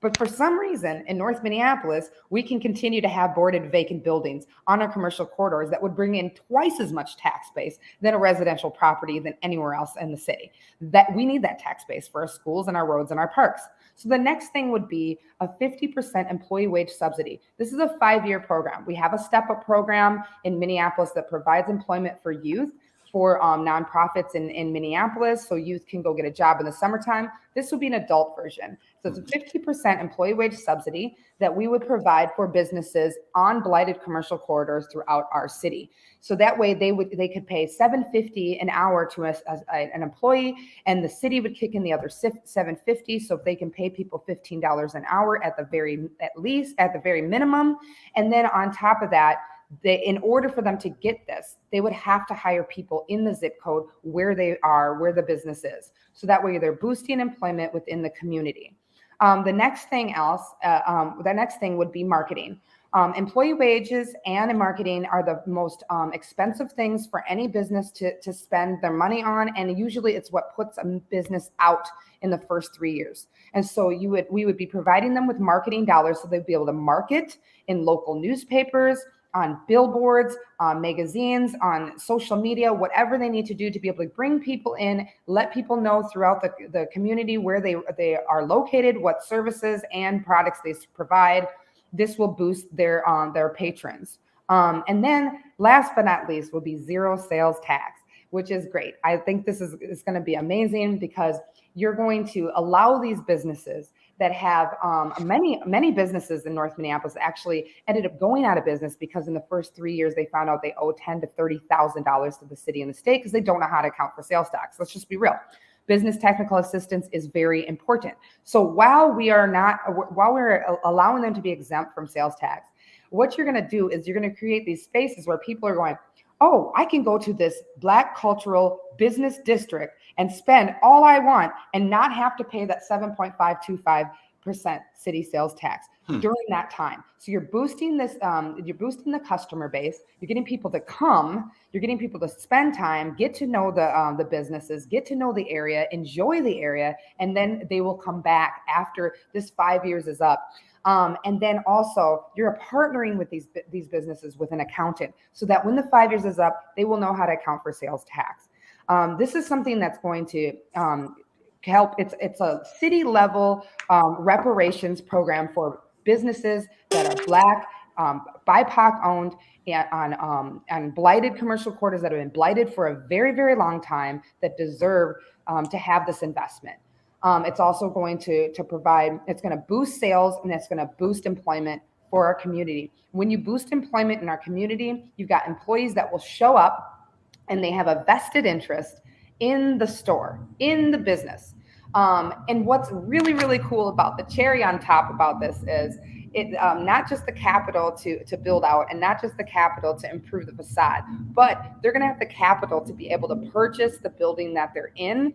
But for some reason in North Minneapolis, we can continue to have boarded vacant buildings on our commercial corridors that would bring in twice as much tax base than a residential property than anywhere else in the city. That we need that tax base for our schools and our roads and our parks. So the next thing would be a 50% employee wage subsidy. This is a 5-year program. We have a step-up program in Minneapolis that provides employment for youth for nonprofits in Minneapolis, so youth can go get a job in the summertime. This would be an adult version. So it's a 50% employee wage subsidy that we would provide for businesses on blighted commercial corridors throughout our city. So that way they could pay $7.50 an hour to an employee, and the city would kick in the other $7.50. So if they can pay people $15 an hour at the very minimum, and then on top of that, in order for them to get this, they would have to hire people in the zip code where they are, where the business is. So that way they're boosting employment within the community. The next thing would be marketing. Employee wages and marketing are the most expensive things for any business to spend their money on. And usually it's what puts a business out in the first 3 years. And so we would be providing them with marketing dollars so they'd be able to market in local newspapers, on billboards, on magazines, on social media, whatever they need to do to be able to bring people in, let people know throughout the community where they are located, what services and products they provide. This will boost their patrons. And then last but not least will be zero sales tax, which is great. I think this is going to be amazing because you're going to allow these businesses that have many businesses in North Minneapolis actually ended up going out of business because in the first 3 years they found out they owe $10,000 to $30,000 to the city and the state because they don't know how to account for sales tax. Let's just be real. Business technical assistance is very important. So while we're allowing them to be exempt from sales tax, what you're going to do is you're going to create these spaces where people are going, oh, I can go to this Black cultural business district and spend all I want and not have to pay that 7.525% city sales tax during that time. So you're boosting this, you're boosting the customer base. You're getting people to come. You're getting people to spend time, get to know the businesses, get to know the area, enjoy the area, and then they will come back after this 5 years is up. And then also you're partnering with these businesses with an accountant so that when the 5 years is up, they will know how to account for sales tax. This is something that's going to help. It's a city level reparations program for businesses that are Black, BIPOC owned, and on blighted commercial quarters that have been blighted for a very, very long time that deserve to have this investment. It's also going to provide, it's going to boost sales and it's going to boost employment for our community. When you boost employment in our community, you've got employees that will show up and they have a vested interest in the store, in the business. And what's really, really cool about the cherry on top about this is it not just the capital to build out and not just the capital to improve the facade, but they're going to have the capital to be able to purchase the building that they're in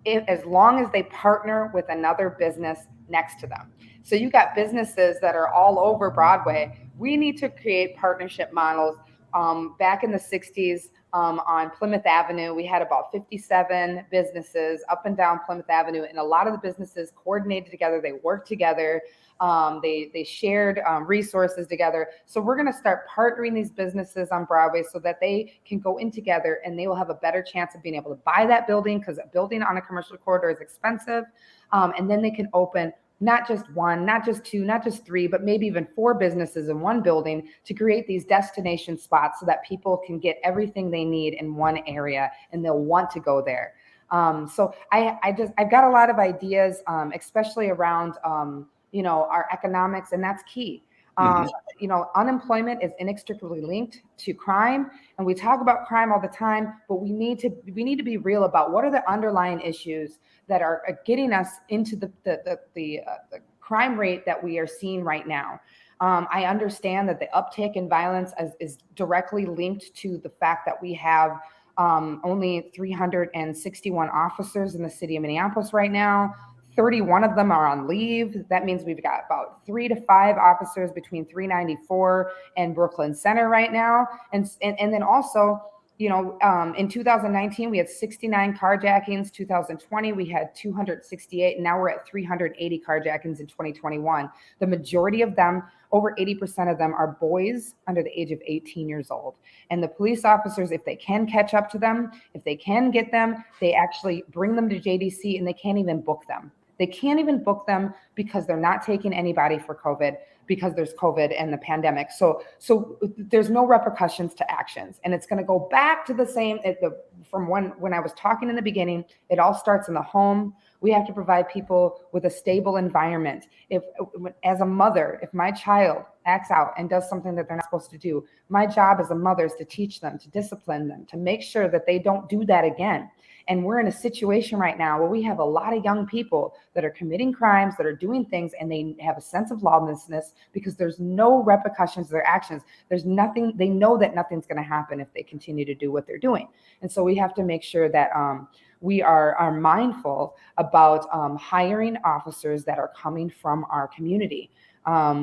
as long as they partner with another business next to them. So you got businesses that are all over Broadway. We need to create partnership models. Back in the 60s, on Plymouth Avenue, we had about 57 businesses up and down Plymouth Avenue, and a lot of the businesses coordinated together. They worked together. They shared resources together. So we're going to start partnering these businesses on Broadway so that they can go in together and they will have a better chance of being able to buy that building, because a building on a commercial corridor is expensive. And then they can open not just one, not just two, not just three, but maybe even 4 businesses in one building to create these destination spots so that people can get everything they need in one area and they'll want to go there. So I've got a lot of ideas, especially around, our economics, and that's key. Unemployment is inextricably linked to crime, and we talk about crime all the time, but we need to be real about what are the underlying issues that are getting us into the crime rate that we are seeing right now. I understand that the uptick in violence is directly linked to the fact that we have only 361 officers in the city of Minneapolis right now. 31 of them are on leave. That means we've got about 3 to 5 officers between 394 and Brooklyn Center right now. And then also, in 2019, we had 69 carjackings. 2020, we had 268. And now we're at 380 carjackings in 2021. The majority of them, over 80% of them, are boys under the age of 18 years old. And the police officers, if they can catch up to them, if they can get them, they actually bring them to JDC and they can't even book them. They can't even book them because they're not taking anybody for COVID, because there's COVID and the pandemic. So there's no repercussions to actions. And it's going to go back to the same from when I was talking in the beginning. It all starts in the home. We have to provide people with a stable environment. As a mother, if my child acts out and does something that they're not supposed to do, my job as a mother is to teach them, to discipline them, to make sure that they don't do that again. And we're in a situation right now where we have a lot of young people that are committing crimes, that are doing things, and they have a sense of lawlessness because there's no repercussions to their actions. There's nothing, they know that nothing's going to happen if they continue to do what they're doing. And so we have to make sure that we are mindful about hiring officers that are coming from our community.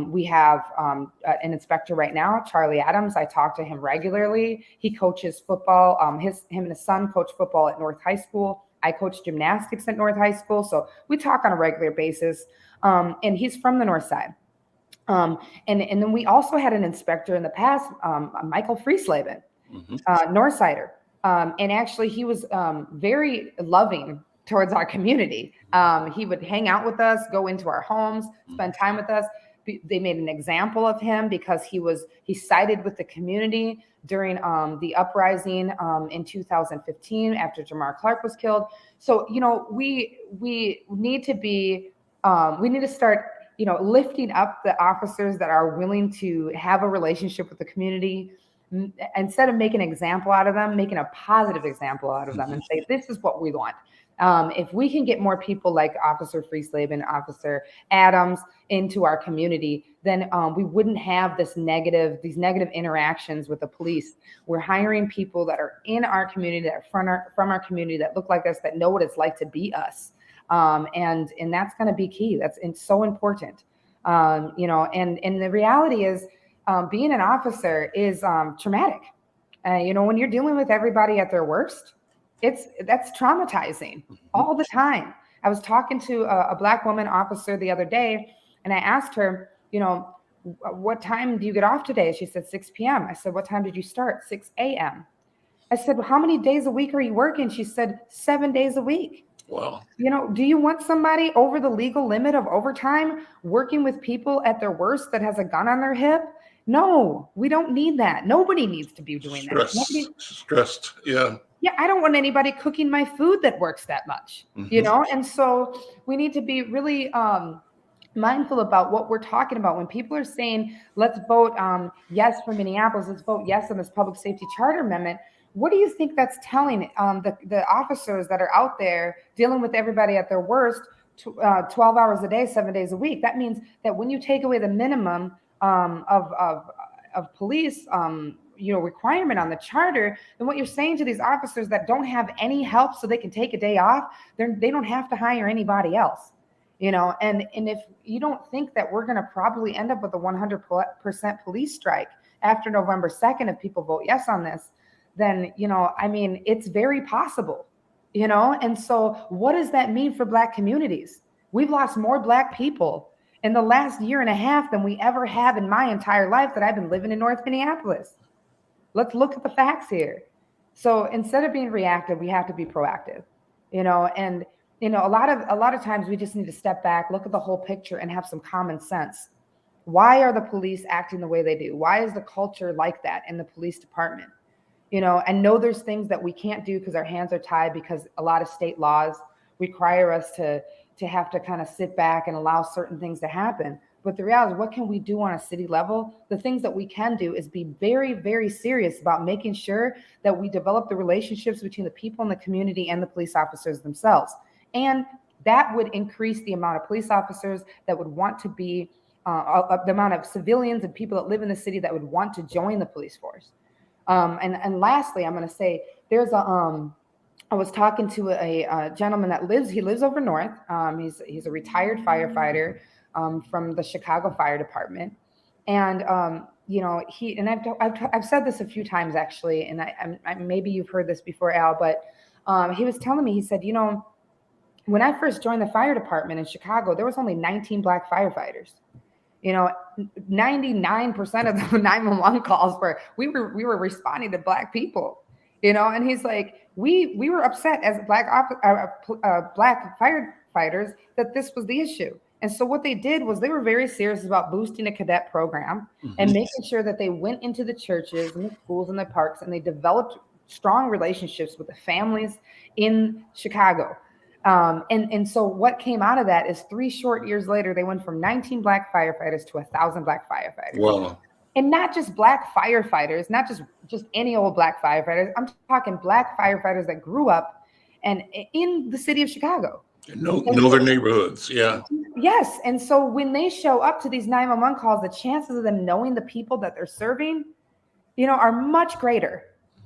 We have an inspector right now, Charlie Adams. I talk to him regularly. He coaches football. Him and his son coach football at North High School. I coach gymnastics at North High School. So we talk on a regular basis. And he's from the North Side. And then we also had an inspector in the past, Michael Frieslaben, North Sider. And actually he was very loving towards our community. He would hang out with us, go into our homes, spend time with us. They made an example of him because he sided with the community during the uprising in 2015 after Jamar Clark was killed. So, we need to be, we need to start, lifting up the officers that are willing to have a relationship with the community. Instead of making an example out of them, making a positive example out of them and say, this is what we want. If we can get more people like Officer Freeslave and Officer Adams into our community, then we wouldn't have these negative interactions with the police. We're hiring people that are in our community, that are from our community, that look like us, that know what it's like to be us. And that's going to be key. It's so important. And the reality is being an officer is traumatic. When you're dealing with everybody at their worst, that's traumatizing all the time. I was talking to a Black woman officer the other day, and I asked her, what time do you get off today? She said 6 p.m. I said, what time did you start? 6 a.m. I said, well, how many days a week are you working? She said, 7 days a week. Wow. Do you want somebody over the legal limit of overtime working with people at their worst that has a gun on their hip? No, we don't need that. Nobody needs to be doing that. Stressed. Yeah. Yeah, I don't want anybody cooking my food that works that much, And so we need to be really mindful about what we're talking about. When people are saying, let's vote yes for Minneapolis, let's vote yes on this public safety charter amendment, what do you think that's telling the officers that are out there dealing with everybody at their worst 12 hours a day, 7 days a week? That means that when you take away the minimum of police requirement on the charter, then what you're saying to these officers that don't have any help so they can take a day off, they don't have to hire anybody else. And if you don't think that we're going to probably end up with a 100% police strike after November 2nd if people vote yes on this, then, it's very possible, And so what does that mean for Black communities? We've lost more Black people in the last year and a half than we ever have in my entire life that I've been living in North Minneapolis. Let's look at the facts here. So instead of being reactive, we have to be proactive, and a lot of times we just need to step back, look at the whole picture, and have some common sense. Why are the police acting the way they do? Why is the culture like that in the police department? I know there's things that we can't do because our hands are tied, because a lot of state laws require us to have to kind of sit back and allow certain things to happen. But the reality is, what can we do on a city level? The things that we can do is be very, very serious about making sure that we develop the relationships between the people in the community and the police officers themselves. And that would increase the amount of police officers that would want to be, the amount of civilians and people that live in the city that would want to join the police force. And lastly, I'm going to say I was talking to a gentleman that lives over north. He's a retired firefighter from the Chicago Fire Department. And, I've said this a few times actually, and I maybe you've heard this before, Al, but he was telling me, he said, when I first joined the fire department in Chicago, there was only 19 Black firefighters. 99% of the 911 calls we were responding to Black people, and he's like, we were upset as Black firefighters that this was the issue. And so what they did was they were very serious about boosting a cadet program and making sure that they went into the churches and the schools and the parks, and they developed strong relationships with the families in Chicago. And so what came out of that is 3 short years later, they went from 19 Black firefighters to 1,000 Black firefighters. Wow. And not just Black firefighters, not just any old Black firefighters. I'm talking Black firefighters that grew up and in the city of Chicago. Know their neighborhoods. Yeah. Yes. And so when they show up to these 911 calls, the chances of them knowing the people that they're serving, are much greater.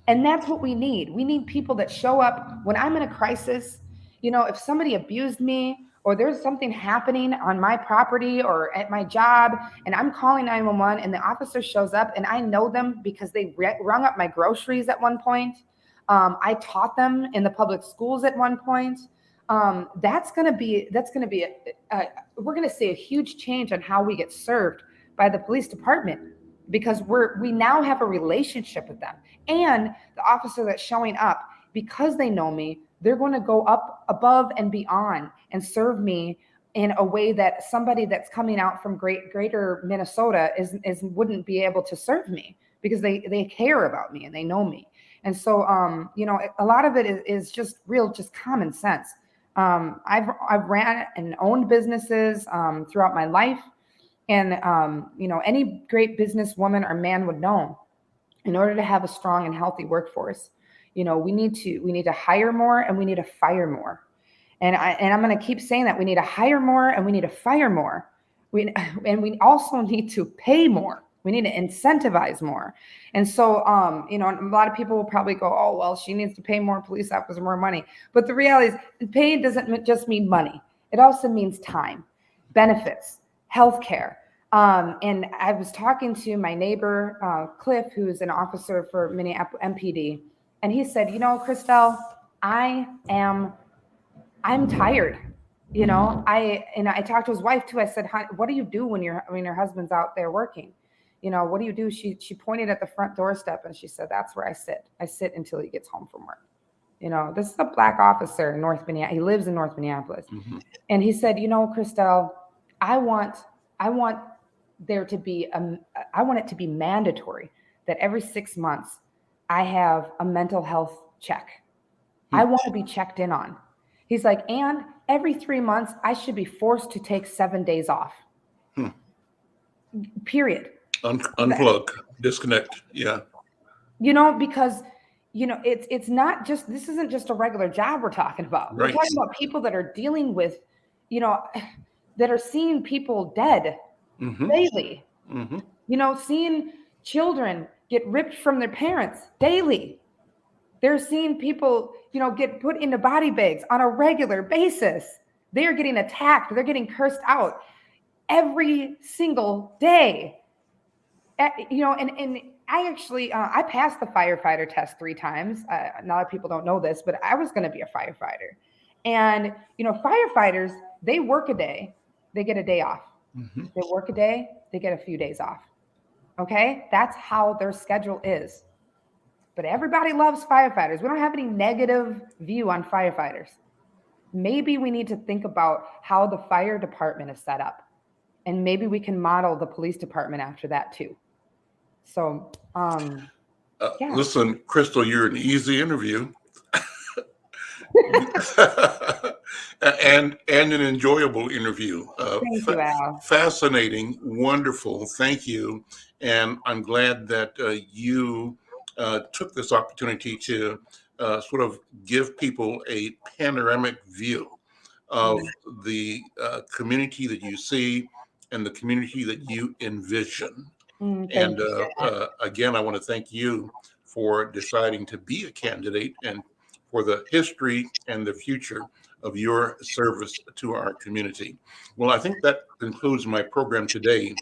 And that's what we need. We need people that show up when I'm in a crisis. If somebody abused me, or there's something happening on my property or at my job, and I'm calling 911 and the officer shows up, and I know them because they rung up my groceries at one point. I taught them in the public schools at one point. That's going to be we're going to see a huge change on how we get served by the police department, because we now have a relationship with them. And the officer that's showing up, because they know me, they're going to go up above and beyond and serve me in a way that somebody that's coming out from greater Minnesota wouldn't be able to serve me, because they care about me and they know me. And so, a lot of it is just common sense. I've ran and owned businesses throughout my life, and any great businesswoman or man would know, in order to have a strong and healthy workforce, we need to hire more and we need to fire more. And I'm going to keep saying that we need to hire more and we need to fire more. And we also need to pay more. We need to incentivize more. And so, a lot of people will probably go, oh, well, she needs to pay more police officers more money. But the reality is pay doesn't just mean money. It also means time, benefits, healthcare. And I was talking to my neighbor, Cliff, who's an officer for Minneapolis MPD. And he said, Christelle, I'm tired. I talked to his wife too. I said, what do you do when your husband's out there working? What do you do? She pointed at the front doorstep and she said, that's where I sit. I sit until he gets home from work. This is a Black officer in North Minneapolis. He lives in North Minneapolis. Mm-hmm. And he said, Christelle, I want there to be, I want it to be mandatory that every 6 months I have a mental health check. I want to be checked in on. He's like, and every 3 months, I should be forced to take 7 days off. Period. Unplug, disconnect. Yeah. Because, it's not just, this isn't just a regular job we're talking about. Right. We're talking about people that are dealing with, that are seeing people dead daily. Mm-hmm. Seeing children get ripped from their parents daily. They're seeing people, get put into body bags on a regular basis. They're getting attacked. They're getting cursed out every single day. And I actually, I passed the firefighter test 3 times. A lot of people don't know this, but I was going to be a firefighter. And, firefighters, they work a day, they get a day off. Mm-hmm. They work a day, they get a few days off. Okay? That's how their schedule is. But everybody loves firefighters. We don't have any negative view on firefighters. Maybe we need to think about how the fire department is set up. And maybe we can model the police department after that too. So, yeah. Listen, Crystal, you're an easy interview. and an enjoyable interview. Thank you, Al. Fascinating, wonderful. Thank you. And I'm glad that you took this opportunity to sort of give people a panoramic view of the community that you see and the community that you envision. And again, I want to thank you for deciding to be a candidate and for the history and the future of your service to our community. Well, I think that concludes my program today.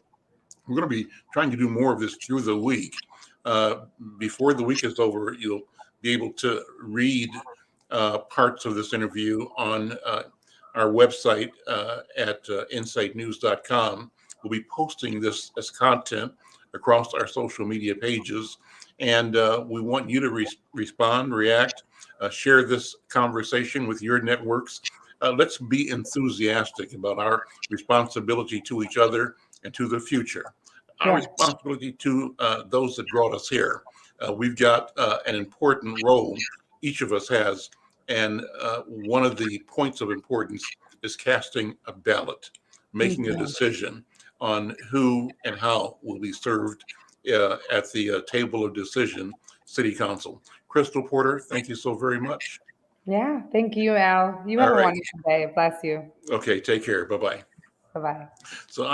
We're going to be trying to do more of this through the week. Before the week is over, you'll be able to read parts of this interview on our website at insightnews.com. We'll be posting this as content across our social media pages. And we want you to respond, react, share this conversation with your networks. Let's be enthusiastic about our responsibility to each other and to the future. Our responsibility to those that brought us here. We've got an important role each of us has. And one of the points of importance is casting a ballot, making a decision on who and how will be served at the table of decision, City Council. Crystal Porter, thank you so very much. Yeah, thank you, Al. You have a wonderful day. Bless you. Okay, take care. Bye-bye. Bye-bye. So